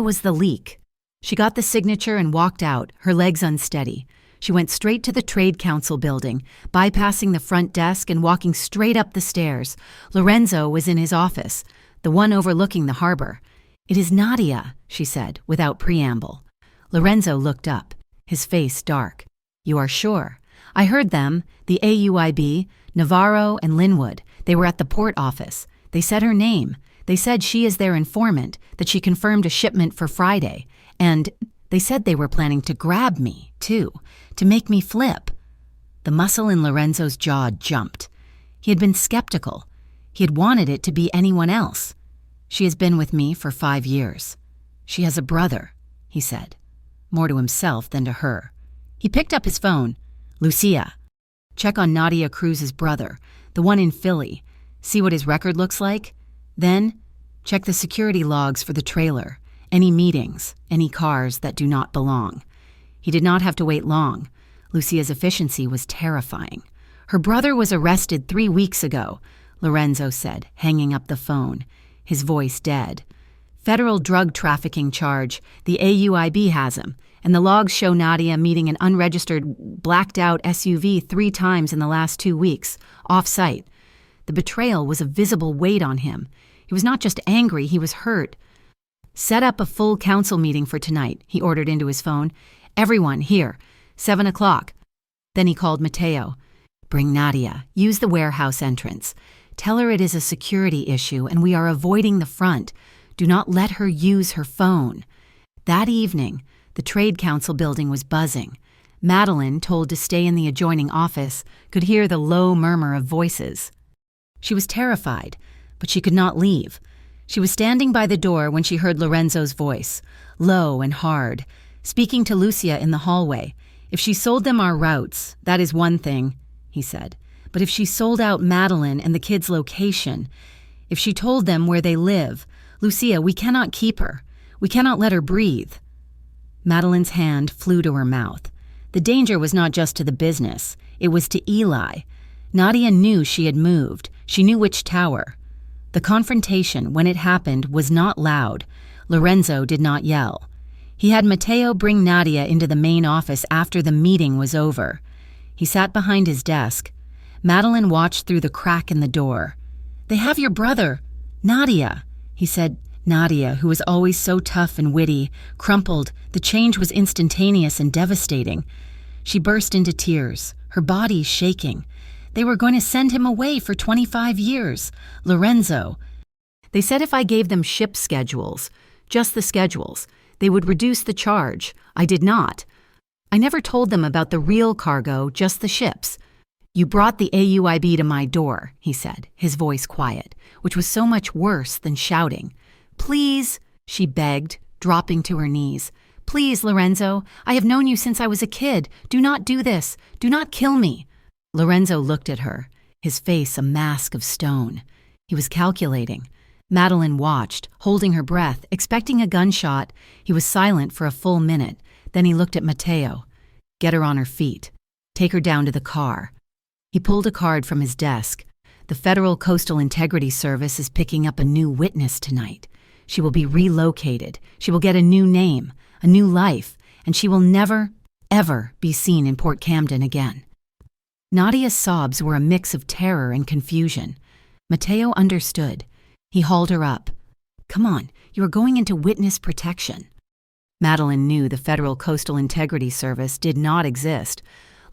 was the leak. She got the signature and walked out, her legs unsteady. She went straight to the Trade Council building, bypassing the front desk and walking straight up the stairs. Lorenzo was in his office, the one overlooking the harbor. "It is Nadia," she said, without preamble. Lorenzo looked up, his face dark. "You are sure?" "I heard them, the AUIB, Navarro and Linwood. They were at the port office. They said her name. They said she is their informant, that she confirmed a shipment for Friday. And they said they were planning to grab me, too, to make me flip." The muscle in Lorenzo's jaw jumped. He had been skeptical. He had wanted it to be anyone else. "She has been with me for 5 years. She has a brother," he said, more to himself than to her. He picked up his phone. "Lucia, check on Nadia Cruz's brother, the one in Philly. See what his record looks like. Then, check the security logs for the trailer. Any meetings, any cars that do not belong." He did not have to wait long. Lucia's efficiency was terrifying. "Her brother was arrested 3 weeks ago," Lorenzo said, hanging up the phone, his voice dead. "Federal drug trafficking charge. The AUIB has him, and the logs show Nadia meeting an unregistered, blacked-out SUV 3 times in the last 2 weeks, off-site. The betrayal was a visible weight on him. He was not just angry, he was hurt. "Set up a full council meeting for tonight," he ordered into his phone. "Everyone here, 7 o'clock. Then he called Mateo. "Bring Nadia. Use the warehouse entrance. Tell her it is a security issue and we are avoiding the front. Do not let her use her phone." That evening, the Trade Council building was buzzing. Madeline, told to stay in the adjoining office, could hear the low murmur of voices. She was terrified, but she could not leave. She was standing by the door when she heard Lorenzo's voice, low and hard, speaking to Lucia in the hallway. "If she sold them our routes, that is one thing," he said. "But if she sold out Madeline and the kids' location, if she told them where they live, Lucia, we cannot keep her. We cannot let her breathe." Madeline's hand flew to her mouth. The danger was not just to the business. It was to Eli. Nadia knew she had moved. She knew which tower. The confrontation, when it happened, was not loud. Lorenzo did not yell. He had Mateo bring Nadia into the main office after the meeting was over. He sat behind his desk. Madeline watched through the crack in the door. "They have your brother, Nadia," he said. Nadia, who was always so tough and witty, crumpled. The change was instantaneous and devastating. She burst into tears, her body shaking. They were going to send him away for 25 years. Lorenzo. "They said if I gave them ship schedules, just the schedules, they would reduce the charge. I did not. I never told them about the real cargo, just the ships." "You brought the AUIB to my door," he said, his voice quiet, which was so much worse than shouting. "Please," she begged, dropping to her knees. "Please, Lorenzo, I have known you since I was a kid. Do not do this. Do not kill me." Lorenzo looked at her, his face a mask of stone. He was calculating. Madeline watched, holding her breath, expecting a gunshot. He was silent for a full minute. Then he looked at Matteo. "Get her on her feet. Take her down to the car." He pulled a card from his desk. "The Federal Coastal Integrity Service is picking up a new witness tonight. She will be relocated. She will get a new name, a new life, and she will never, ever be seen in Port Camden again." Nadia's sobs were a mix of terror and confusion. Matteo understood. He hauled her up. "Come on, you are going into witness protection." Madeline knew the Federal Coastal Integrity Service did not exist.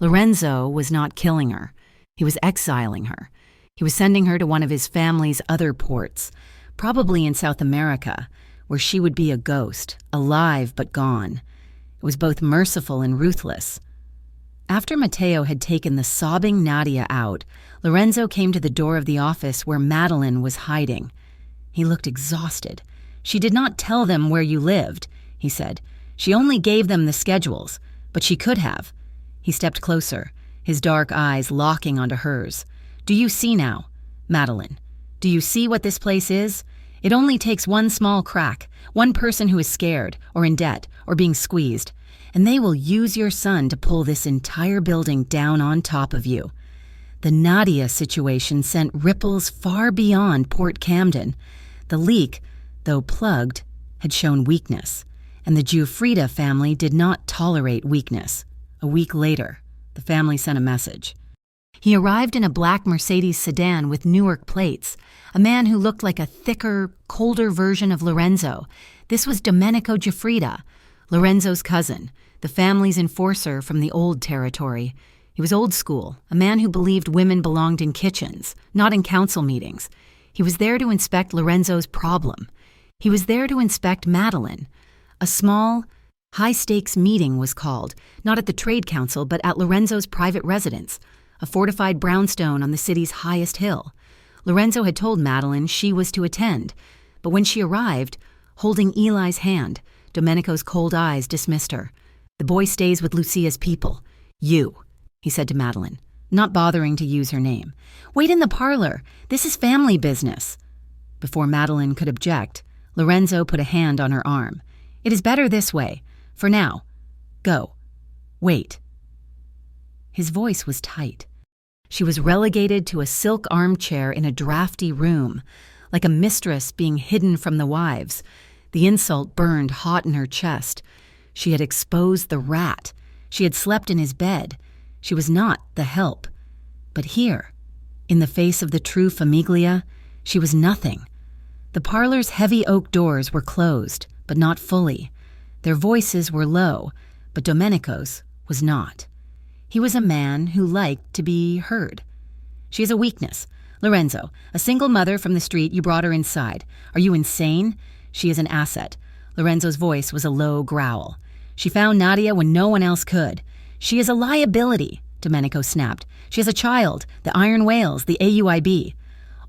Lorenzo was not killing her. He was exiling her. He was sending her to one of his family's other ports, probably in South America, where she would be a ghost, alive but gone. It was both merciful and ruthless. After Matteo had taken the sobbing Nadia out, Lorenzo came to the door of the office where Madeline was hiding. He looked exhausted. "She did not tell them where you lived," he said. "She only gave them the schedules, but she could have." He stepped closer, his dark eyes locking onto hers. "Do you see now, Madeline? Do you see what this place is? It only takes one small crack, one person who is scared, or in debt, or being squeezed, and they will use your son to pull this entire building down on top of you." The Nadia situation sent ripples far beyond Port Camden. The leak, though plugged, had shown weakness, and the Giuffrida family did not tolerate weakness. A week later, the family sent a message. He arrived in a black Mercedes sedan with Newark plates, a man who looked like a thicker, colder version of Lorenzo. This was Domenico Giuffrida, Lorenzo's cousin, the family's enforcer from the old territory. He was old school, a man who believed women belonged in kitchens, not in council meetings. He was there to inspect Lorenzo's problem. He was there to inspect Madeline. A small, high-stakes meeting was called, not at the trade council, but at Lorenzo's private residence, a fortified brownstone on the city's highest hill. Lorenzo had told Madeline she was to attend, but when she arrived, holding Eli's hand, Domenico's cold eyes dismissed her. "The boy stays with Lucia's people. You," he said to Madeline, not bothering to use her name. "Wait in the parlor. This is family business." Before Madeline could object, Lorenzo put a hand on her arm. "It is better this way. For now. Go. Wait." His voice was tight. She was relegated to a silk armchair in a drafty room, like a mistress being hidden from the wives. The insult burned hot in her chest. She had exposed the rat. She had slept in his bed. She was not the help. But here, in the face of the true Famiglia, she was nothing. The parlor's heavy oak doors were closed, but not fully. Their voices were low, but Domenico's was not. He was a man who liked to be heard. "She has a weakness. Lorenzo, a single mother from the street, you brought her inside. Are you insane? She is an asset." Lorenzo's voice was a low growl. "She found Nadia when no one else could. She is a liability," Domenico snapped. "She has a child, the Iron Whales, the AUIB.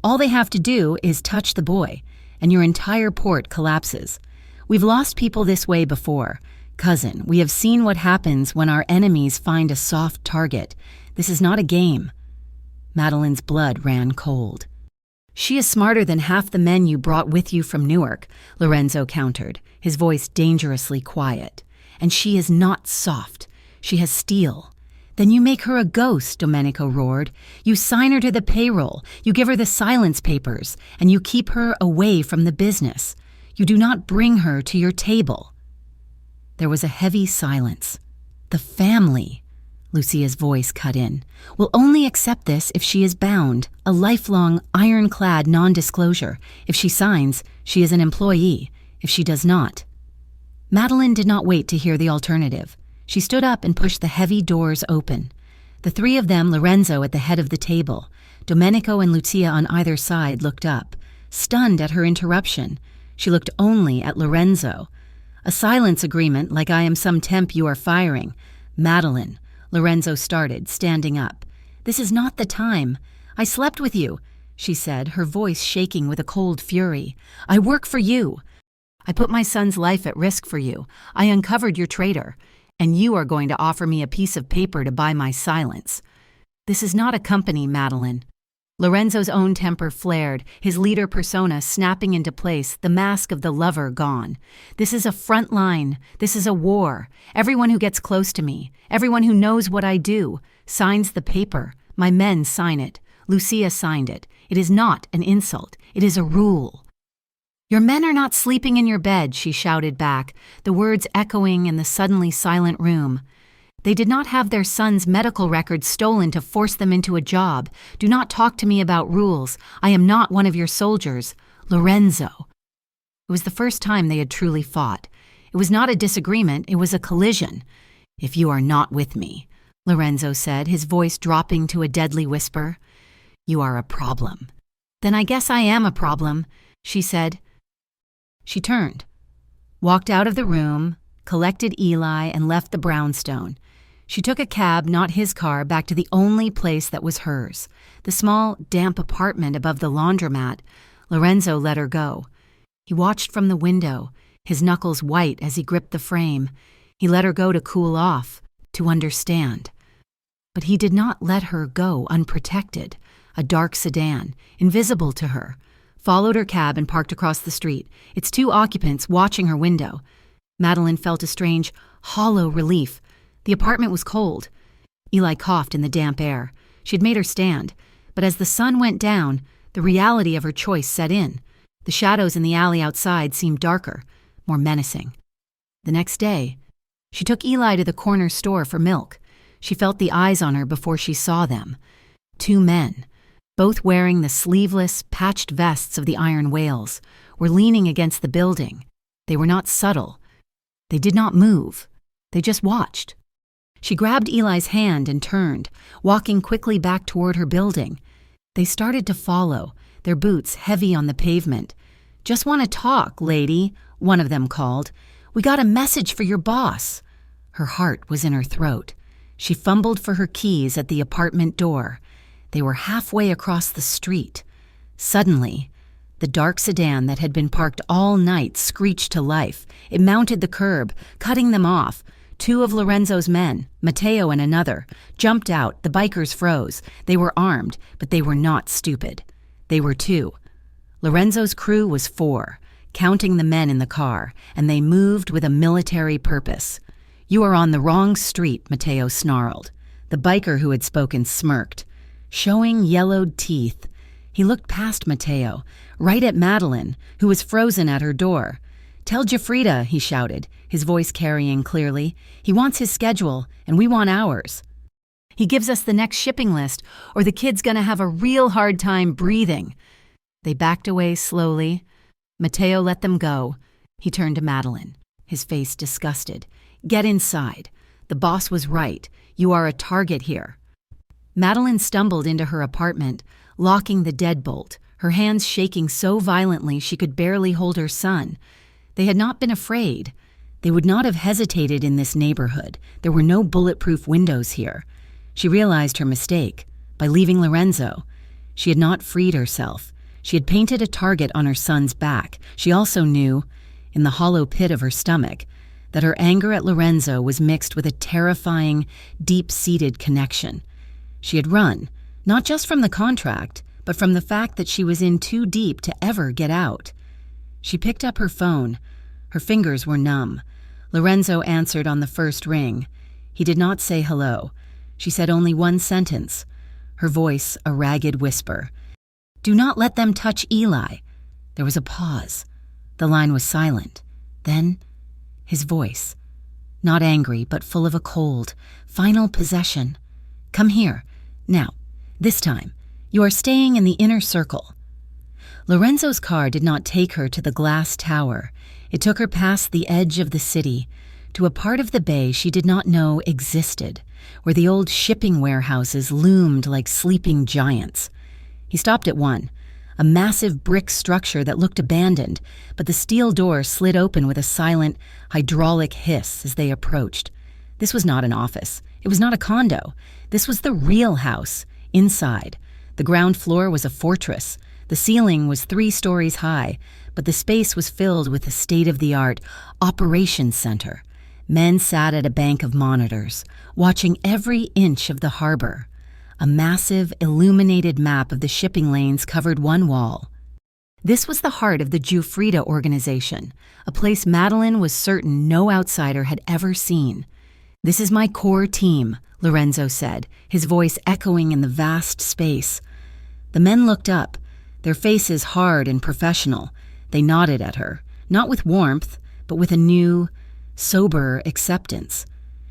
All they have to do is touch the boy, and your entire port collapses. We've lost people this way before. Cousin, we have seen what happens when our enemies find a soft target. This is not a game." Madeline's blood ran cold. "She is smarter than half the men you brought with you from Newark," Lorenzo countered, his voice dangerously quiet. "And she is not soft. She has steel." "Then you make her a ghost," Domenico roared. "You sign her to the payroll, you give her the silence papers, and you keep her away from the business. You do not bring her to your table." There was a heavy silence. "The family," Lucia's voice cut in, "will only accept this if she is bound, a lifelong, ironclad non-disclosure. If she signs, she is an employee. If she does not." Madeline did not wait to hear the alternative. She stood up and pushed the heavy doors open. The three of them, Lorenzo at the head of the table, Domenico and Lucia on either side, looked up, stunned at her interruption. She looked only at Lorenzo. "A silence agreement, like I am some temp you are firing." "Madeline," Lorenzo started, standing up. "This is not the time. I slept with you," she said, her voice shaking with a cold fury. "I work for you. I put my son's life at risk for you. I uncovered your traitor, and you are going to offer me a piece of paper to buy my silence. This is not a company, Madeline. Lorenzo's own temper flared, his leader persona snapping into place, the mask of the lover gone. This is a front line. This is a war. Everyone who gets close to me, everyone who knows what I do, signs the paper. My men sign it. Lucia signed it. It is not an insult. It is a rule. Your men are not sleeping in your bed, she shouted back, the words echoing in the suddenly silent room. They did not have their son's medical records stolen to force them into a job. Do not talk to me about rules. I am not one of your soldiers. Lorenzo. It was the first time they had truly fought. It was not a disagreement, it was a collision. If you are not with me, Lorenzo said, his voice dropping to a deadly whisper, you are a problem. Then I guess I am a problem, she said. She turned, walked out of the room, collected Eli, and left the brownstone. She took a cab, not his car, back to the only place that was hers, the small, damp apartment above the laundromat. Lorenzo let her go. He watched from the window, his knuckles white as he gripped the frame. He let her go to cool off, to understand. But he did not let her go unprotected. A dark sedan, invisible to her, followed her cab and parked across the street, its two occupants watching her window. Madeline felt a strange, hollow relief. The apartment was cold. Eli coughed in the damp air. She had made her stand, but as the sun went down, the reality of her choice set in. The shadows in the alley outside seemed darker, more menacing. The next day, she took Eli to the corner store for milk. She felt the eyes on her before she saw them. Two men, both wearing the sleeveless, patched vests of the Iron Whales, were leaning against the building. They were not subtle. They did not move. They just watched. She grabbed Eli's hand and turned, walking quickly back toward her building. They started to follow, their boots heavy on the pavement. "Just want to talk, lady," one of them called. "We got a message for your boss." Her heart was in her throat. She fumbled for her keys at the apartment door. They were halfway across the street. Suddenly, the dark sedan that had been parked all night screeched to life. It mounted the curb, cutting them off. Two of Lorenzo's men, Matteo and another, jumped out. The bikers froze. They were armed, but they were not stupid. They were two. Lorenzo's crew was four, counting the men in the car, and they moved with a military purpose. "You are on the wrong street," Matteo snarled. The biker who had spoken smirked, showing yellowed teeth. He looked past Matteo, right at Madeline, who was frozen at her door. "Tell Jafrida," he shouted, his voice carrying clearly. "He wants his schedule, and we want ours. He gives us the next shipping list, or the kid's gonna have a real hard time breathing." They backed away slowly. Matteo let them go. He turned to Madeline, his face disgusted. "Get inside. The boss was right. You are a target here." Madeline stumbled into her apartment, locking the deadbolt, her hands shaking so violently she could barely hold her son. They had not been afraid. They would not have hesitated in this neighborhood. There were no bulletproof windows here. She realized her mistake. By leaving Lorenzo, she had not freed herself. She had painted a target on her son's back. She also knew, in the hollow pit of her stomach, that her anger at Lorenzo was mixed with a terrifying, deep-seated connection. She had run, not just from the contract, but from the fact that she was in too deep to ever get out. She picked up her phone. Her fingers were numb. Lorenzo answered on the first ring. He did not say hello. She said only one sentence, her voice a ragged whisper. "Do not let them touch Eli." There was a pause. The line was silent. Then, his voice, not angry, but full of a cold, final possession. "Come here. Now, this time, you are staying in the inner circle." Lorenzo's car did not take her to the glass tower. It took her past the edge of the city, to a part of the bay she did not know existed, where the old shipping warehouses loomed like sleeping giants. He stopped at one, a massive brick structure that looked abandoned, but the steel door slid open with a silent, hydraulic hiss as they approached. This was not an office. It was not a condo. This was the real house, inside. The ground floor was a fortress. The ceiling was 3 stories high, but the space was filled with a state-of-the-art operations center. Men sat at a bank of monitors, watching every inch of the harbor. A massive, illuminated map of the shipping lanes covered one wall. This was the heart of the Jufrida organization, a place Madeline was certain no outsider had ever seen. "This is my core team," Lorenzo said, his voice echoing in the vast space. The men looked up, their faces hard and professional. They nodded at her, not with warmth, but with a new, sober acceptance.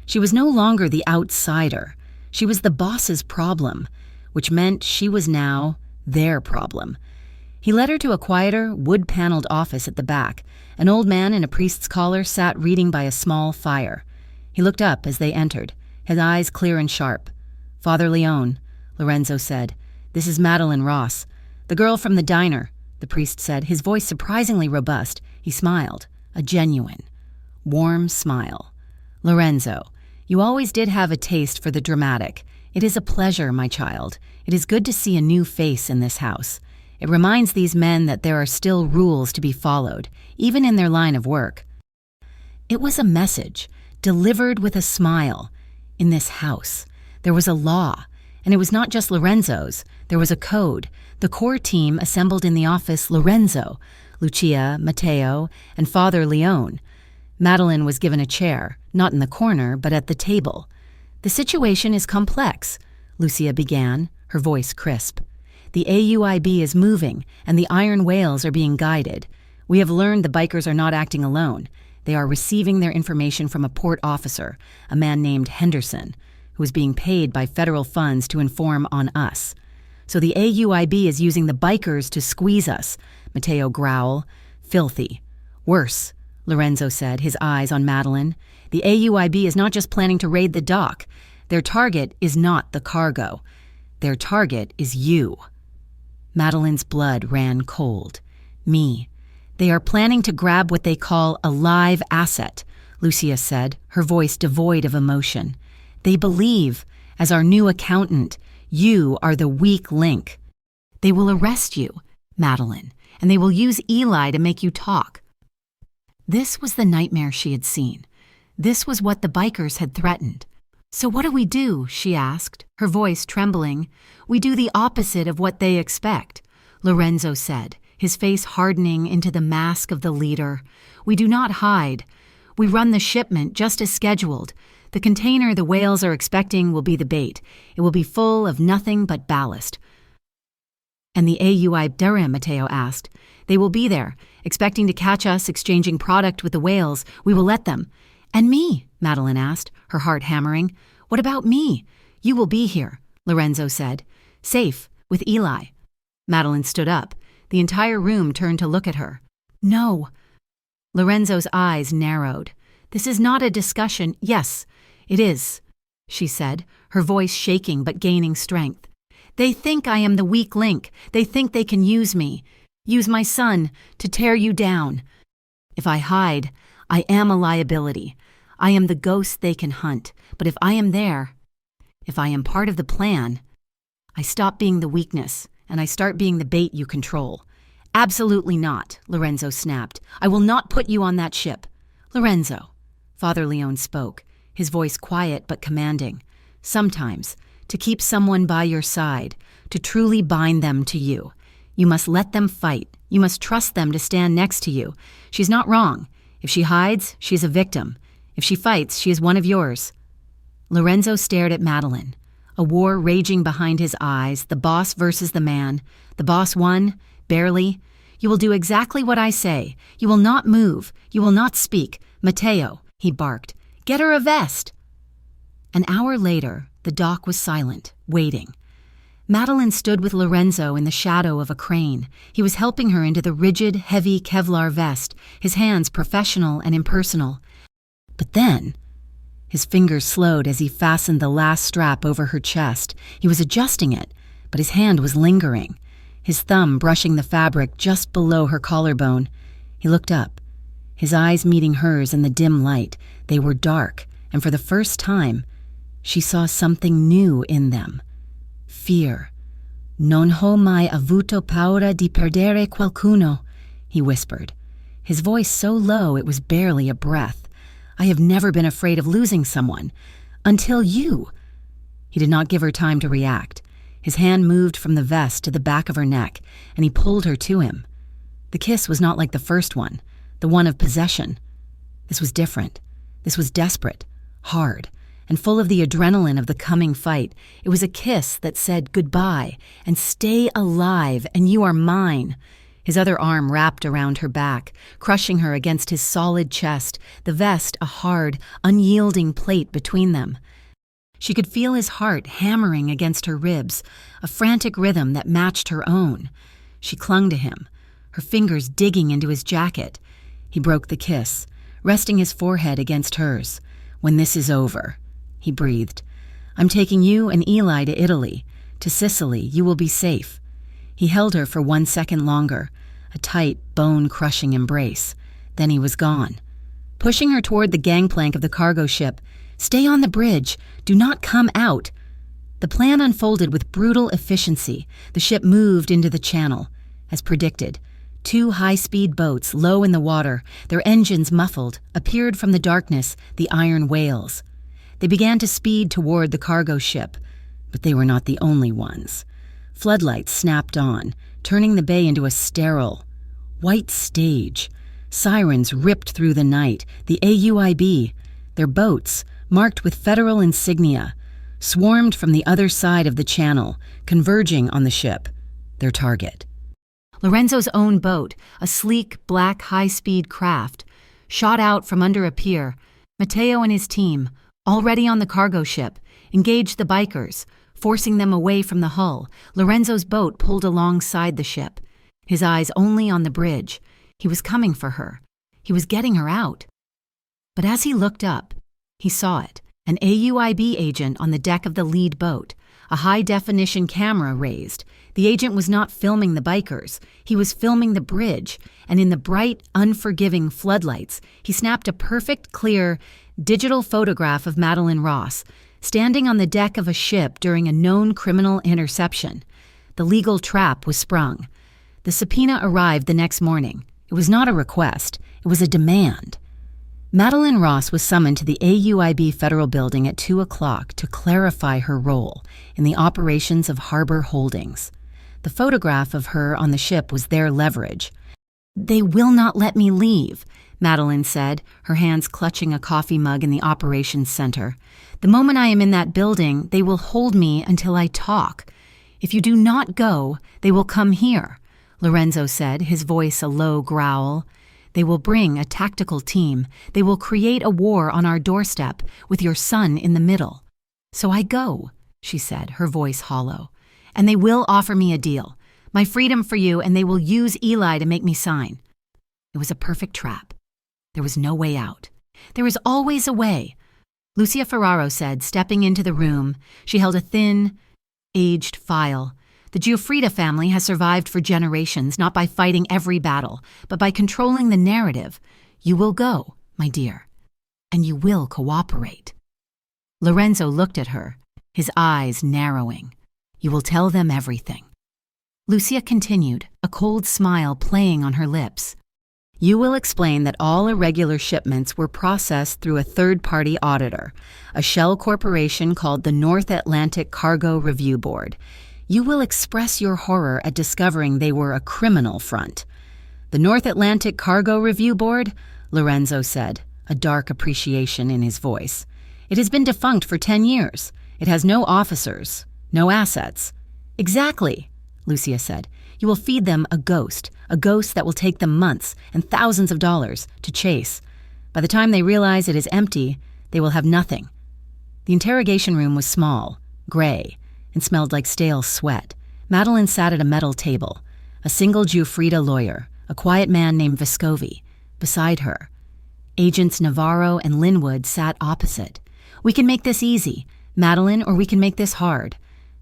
She was no longer the outsider. She was the boss's problem, which meant she was now their problem. He led her to a quieter, wood-paneled office at the back. An old man in a priest's collar sat reading by a small fire. He looked up as they entered, his eyes clear and sharp. "Father Leone," Lorenzo said. "This is Madeline Ross. The girl from the diner," the priest said, his voice surprisingly robust. He smiled, a genuine, warm smile. "Lorenzo, you always did have a taste for the dramatic. It is a pleasure, my child. It is good to see a new face in this house. It reminds these men that there are still rules to be followed, even in their line of work." It was a message, delivered with a smile. In this house, there was a law, and it was not just Lorenzo's. There was a code. The core team assembled in the office: Lorenzo, Lucia, Matteo, and Father Leone. Madeline was given a chair, not in the corner, but at the table. "The situation is complex," Lucia began, her voice crisp. "The AUIB is moving, and the iron whales are being guided. We have learned the bikers are not acting alone. They are receiving their information from a port officer, a man named Henderson, who is being paid by federal funds to inform on us. So the AUIB is using the bikers to squeeze us," Matteo growled. "Filthy. Worse," Lorenzo said, his eyes on Madeline. "The AUIB is not just planning to raid the dock. Their target is not the cargo. Their target is you." Madeline's blood ran cold. "Me. They are planning to grab what they call a live asset," Lucia said, her voice devoid of emotion. "They believe, as our new accountant, you are the weak link. They will arrest you, Madeline, and they will use Eli to make you talk." This was the nightmare she had seen. This was what the bikers had threatened. "So what do we do?" she asked, her voice trembling. "We do the opposite of what they expect," Lorenzo said, his face hardening into the mask of the leader. "We do not hide. We run the shipment just as scheduled. The container the whales are expecting will be the bait. It will be full of nothing but ballast." "And the AUI, Matteo asked. "They will be there, expecting to catch us exchanging product with the whales. We will let them." "And me?" Madeline asked, her heart hammering. "What about me?" "You will be here," Lorenzo said. "Safe, with Eli." Madeline stood up. The entire room turned to look at her. "No." Lorenzo's eyes narrowed. "This is not a discussion." "Yes, it is," she said, her voice shaking but gaining strength. "They think I am the weak link. They think they can use me, use my son, to tear you down. If I hide, I am a liability. I am the ghost they can hunt. But if I am there, if I am part of the plan, I stop being the weakness, and I start being the bait you control." "Absolutely not," Lorenzo snapped. "I will not put you on that ship." "Lorenzo," Father Leone spoke, his voice quiet but commanding. "Sometimes, to keep someone by your side, to truly bind them to you, you must let them fight. You must trust them to stand next to you. She's not wrong. If she hides, she is a victim. If she fights, she is one of yours." Lorenzo stared at Madeline, a war raging behind his eyes, the boss versus the man. The boss won, barely. "You will do exactly what I say. You will not move. You will not speak. Matteo," he barked, "get her a vest." An hour later, the dock was silent, waiting. Madeline stood with Lorenzo in the shadow of a crane. He was helping her into the rigid, heavy Kevlar vest, his hands professional and impersonal. But then, his fingers slowed as he fastened the last strap over her chest. He was adjusting it, but his hand was lingering, his thumb brushing the fabric just below her collarbone. He looked up, his eyes meeting hers in the dim light. They were dark, and for the first time, she saw something new in them. Fear. "Non ho mai avuto paura di perdere qualcuno," he whispered, his voice so low it was barely a breath. "I have never been afraid of losing someone. Until you." He did not give her time to react. His hand moved from the vest to the back of her neck, and he pulled her to him. The kiss was not like the first one, the one of possession. This was different. This was desperate, hard, and full of the adrenaline of the coming fight. It was a kiss that said goodbye and stay alive and you are mine. His other arm wrapped around her back, crushing her against his solid chest, the vest a hard, unyielding plate between them. She could feel his heart hammering against her ribs, a frantic rhythm that matched her own. She clung to him, her fingers digging into his jacket. He broke the kiss, resting his forehead against hers. "When this is over," he breathed, "I'm taking you and Eli to Italy, to Sicily. You will be safe." He held her for 1 second longer, a tight, bone-crushing embrace. Then he was gone. Pushing her toward the gangplank of the cargo ship, "Stay on the bridge. Do not come out." The plan unfolded with brutal efficiency. The ship moved into the channel. As predicted, 2 high-speed boats, low in the water, their engines muffled, appeared from the darkness, the iron whales. They began to speed toward the cargo ship, but they were not the only ones. Floodlights snapped on, turning the bay into a sterile, white stage. Sirens ripped through the night, the AUIB, their boats, marked with federal insignia, swarmed from the other side of the channel, converging on the ship, their target. Lorenzo's own boat, a sleek, black, high-speed craft, shot out from under a pier. Matteo and his team, already on the cargo ship, engaged the bikers, forcing them away from the hull. Lorenzo's boat pulled alongside the ship, his eyes only on the bridge. He was coming for her. He was getting her out. But as he looked up, he saw it, an AUIB agent on the deck of the lead boat, a high-definition camera raised. The agent was not filming the bikers. He was filming the bridge, and in the bright, unforgiving floodlights, he snapped a perfect, clear, digital photograph of Madeline Ross, standing on the deck of a ship during a known criminal interception. The legal trap was sprung. The subpoena arrived the next morning. It was not a request. It was a demand. Madeline Ross was summoned to the AUIB Federal Building at 2 o'clock to clarify her role in the operations of Harbor Holdings. The photograph of her on the ship was their leverage. "They will not let me leave," Madeline said, her hands clutching a coffee mug in the operations center. "The moment I am in that building, they will hold me until I talk. If you do not go, they will come here," Lorenzo said, his voice a low growl. "They will bring a tactical team. They will create a war on our doorstep, with your son in the middle." "So I go," she said, her voice hollow. "And they will offer me a deal. My freedom for you, and they will use Eli to make me sign." It was a perfect trap. There was no way out. "There is always a way," Lucia Ferraro said, stepping into the room. She held a thin, aged file. "The Giuffrida family has survived for generations, not by fighting every battle, but by controlling the narrative. You will go, my dear, and you will cooperate." Lorenzo looked at her, his eyes narrowing. "You will tell them everything." Lucia continued, a cold smile playing on her lips. "You will explain that all irregular shipments were processed through a third-party auditor, a shell corporation called the North Atlantic Cargo Review Board. You will express your horror at discovering they were a criminal front." "The North Atlantic Cargo Review Board?" Lorenzo said, a dark appreciation in his voice. "It has been defunct for 10 years. It has no officers, no assets." "Exactly," Lucia said. "You will feed them a ghost that will take them months and thousands of dollars to chase. By the time they realize it is empty, they will have nothing." The interrogation room was small, gray, and smelled like stale sweat. Madeline sat at a metal table, a single Giuffrida lawyer, a quiet man named Vescovi, beside her. Agents Navarro and Linwood sat opposite. "We can make this easy, Madeline, or we can make this hard."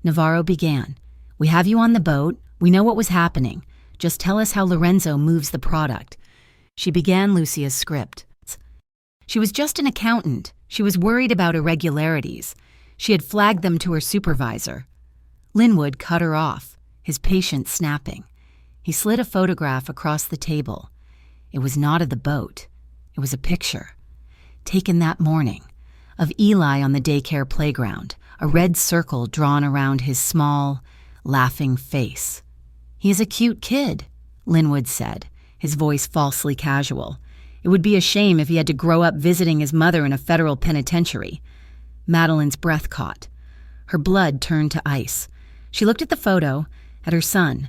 Navarro began. "We have you on the boat. We know what was happening. Just tell us how Lorenzo moves the product." She began Lucia's script. She was just an accountant. She was worried about irregularities. She had flagged them to her supervisor. Linwood cut her off, his patience snapping. He slid a photograph across the table. It was not of the boat. It was a picture, taken that morning, of Eli on the daycare playground, a red circle drawn around his small, laughing face. "He is a cute kid," Linwood said, his voice falsely casual. "It would be a shame if he had to grow up visiting his mother in a federal penitentiary." Madeline's breath caught. Her blood turned to ice. She looked at the photo, at her son,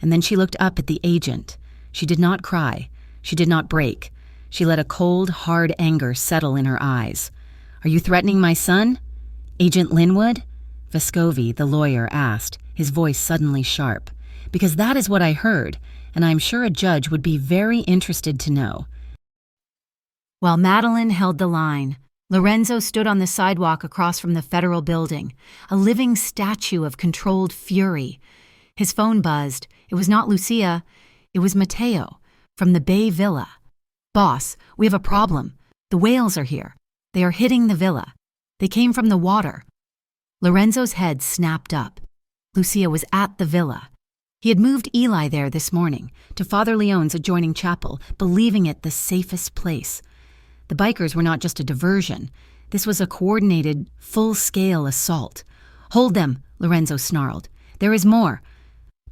and then she looked up at the agent. She did not cry. She did not break. She let a cold, hard anger settle in her eyes. "Are you threatening my son, Agent Linwood?" Vescovi, the lawyer, asked, his voice suddenly sharp. "Because that is what I heard, and I am sure a judge would be very interested to know." While Madeline held the line, Lorenzo stood on the sidewalk across from the federal building, a living statue of controlled fury. His phone buzzed. It was not Lucia. It was Matteo, from the Bay Villa. "Boss, we have a problem. The whales are here. They are hitting the villa. They came from the water." Lorenzo's head snapped up. Lucia was at the villa. He had moved Eli there this morning, to Father Leone's adjoining chapel, believing it the safest place. The bikers were not just a diversion. This was a coordinated, full-scale assault. "Hold them," Lorenzo snarled. "There is more."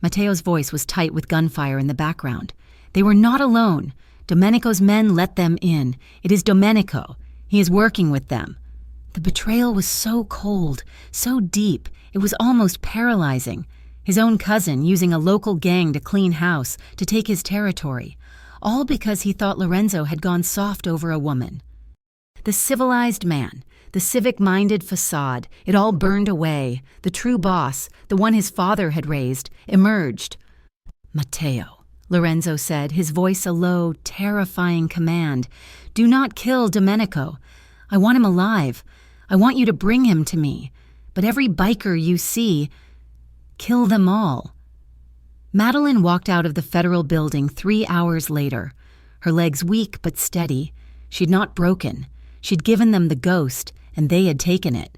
Matteo's voice was tight with gunfire in the background. "They were not alone. Domenico's men let them in. It is Domenico. He is working with them." The betrayal was so cold, so deep, it was almost paralyzing. His own cousin using a local gang to clean house, to take his territory, all because he thought Lorenzo had gone soft over a woman. The civilized man, the civic-minded facade, it all burned away. The true boss, the one his father had raised, emerged. "Matteo," Lorenzo said, his voice a low, terrifying command. "Do not kill Domenico. I want him alive. I want you to bring him to me. But every biker you see, kill them all." Madeline walked out of the federal building 3 hours later, her legs weak but steady. She'd not broken. She'd given them the ghost, and they had taken it.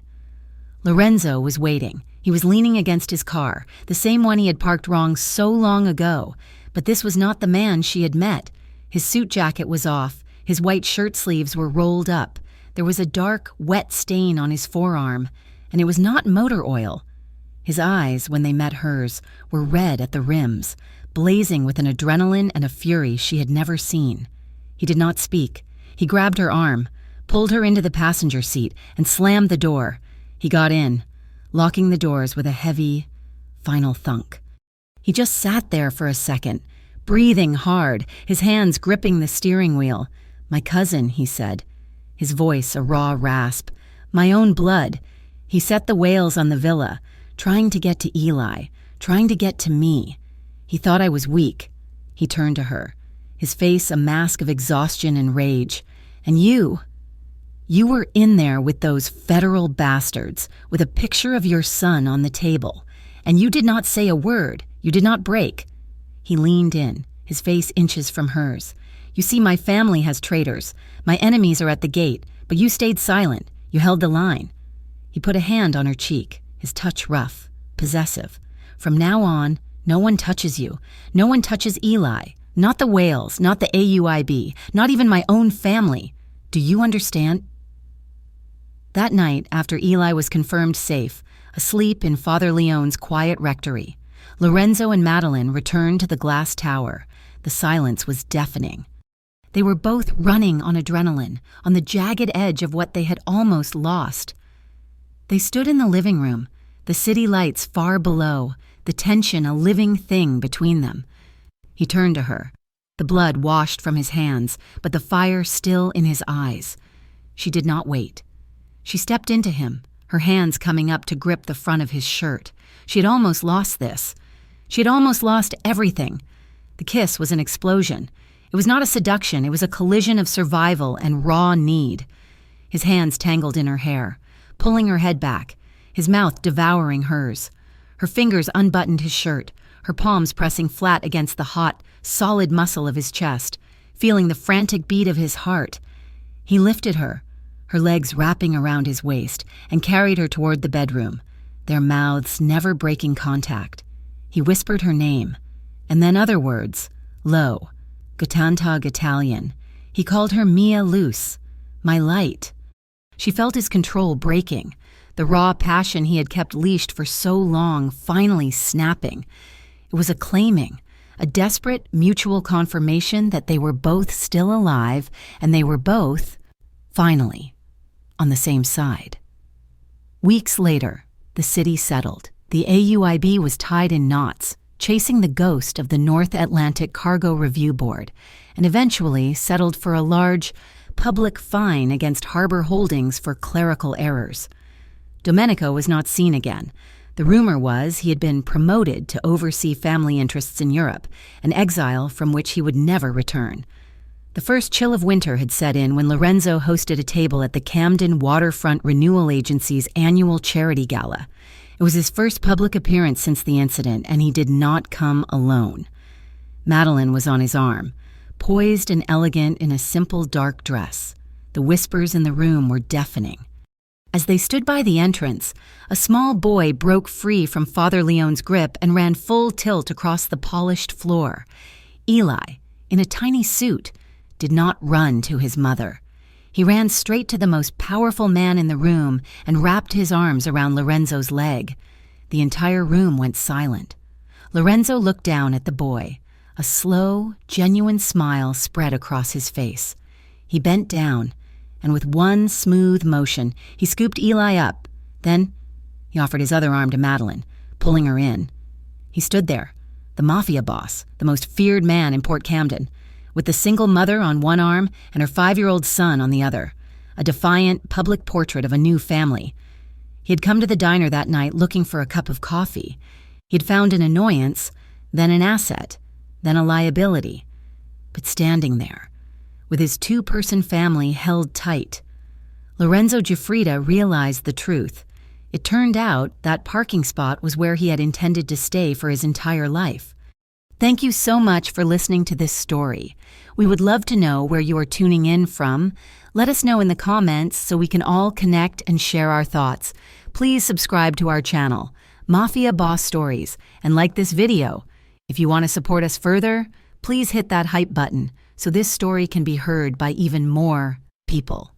Lorenzo was waiting. He was leaning against his car, the same one he had parked wrong so long ago. But this was not the man she had met. His suit jacket was off. His white shirt sleeves were rolled up. There was a dark, wet stain on his forearm, and it was not motor oil. His eyes, when they met hers, were red at the rims, blazing with an adrenaline and a fury she had never seen. He did not speak. He grabbed her arm, pulled her into the passenger seat, and slammed the door. He got in, locking the doors with a heavy, final thunk. He just sat there for a second, breathing hard, his hands gripping the steering wheel. "My cousin," he said, his voice a raw rasp. "My own blood." He set the whales on the villa, trying to get to Eli, trying to get to me. He thought I was weak. He turned to her, his face a mask of exhaustion and rage. "And you were in there with those federal bastards, with a picture of your son on the table, and you did not say a word. You did not break." He leaned in, his face inches from hers. "You see, my family has traitors. My enemies are at the gate, but you stayed silent. You held the line." He put a hand on her cheek, his touch rough, possessive. "From now on, no one touches you. No one touches Eli. Not the whales, not the AUIB, not even my own family. Do you understand?" That night, after Eli was confirmed safe, asleep in Father Leone's quiet rectory, Lorenzo and Madeline returned to the glass tower. The silence was deafening. They were both running on adrenaline, on the jagged edge of what they had almost lost. They stood in the living room, the city lights far below, the tension a living thing between them. He turned to her. The blood washed from his hands, but the fire still in his eyes. She did not wait. She stepped into him, her hands coming up to grip the front of his shirt. She had almost lost this. She had almost lost everything. The kiss was an explosion. It was not a seduction, it was a collision of survival and raw need. His hands tangled in her hair, pulling her head back, his mouth devouring hers. Her fingers unbuttoned his shirt, her palms pressing flat against the hot, solid muscle of his chest, feeling the frantic beat of his heart. He lifted her, her legs wrapping around his waist, and carried her toward the bedroom, their mouths never breaking contact. He whispered her name, And then other words, low, Gatantag Italian. He called her Mia Luce, my light. She felt his control breaking, the raw passion he had kept leashed for so long finally snapping. It was a claiming, a desperate mutual confirmation that they were both still alive and they were both, finally, on the same side. Weeks later, the city settled. The AUIB was tied in knots, chasing the ghost of the North Atlantic Cargo Review Board, and eventually settled for a large public fine against Harbor Holdings for clerical errors. Domenico was not seen again. The rumor was he had been promoted to oversee family interests in Europe, an exile from which he would never return. The first chill of winter had set in when Lorenzo hosted a table at the Camden Waterfront Renewal Agency's annual charity gala. It was his first public appearance since the incident, and he did not come alone. Madeline was on his arm, poised and elegant in a simple dark dress. The whispers in the room were deafening. As they stood by the entrance, a small boy broke free from Father Leone's grip and ran full tilt across the polished floor. Eli, in a tiny suit, did not run to his mother. He ran straight to the most powerful man in the room and wrapped his arms around Lorenzo's leg. The entire room went silent. Lorenzo looked down at the boy. A slow, genuine smile spread across his face. He bent down, and with one smooth motion, he scooped Eli up. Then he offered his other arm to Madeline, pulling her in. He stood there, the mafia boss, the most feared man in Port Camden, with the single mother on one arm and her 5-year-old son on the other, a defiant public portrait of a new family. He had come to the diner that night looking for a cup of coffee. He had found an annoyance, then an asset, then a liability. But standing there, with his 2-person family held tight, Lorenzo Giuffrida realized the truth. It turned out that parking spot was where he had intended to stay for his entire life. Thank you so much for listening to this story. We would love to know where you are tuning in from. Let us know in the comments so we can all connect and share our thoughts. Please subscribe to our channel, Mafia Boss Stories, and like this video. If you want to support us further, please hit that hype button so this story can be heard by even more people.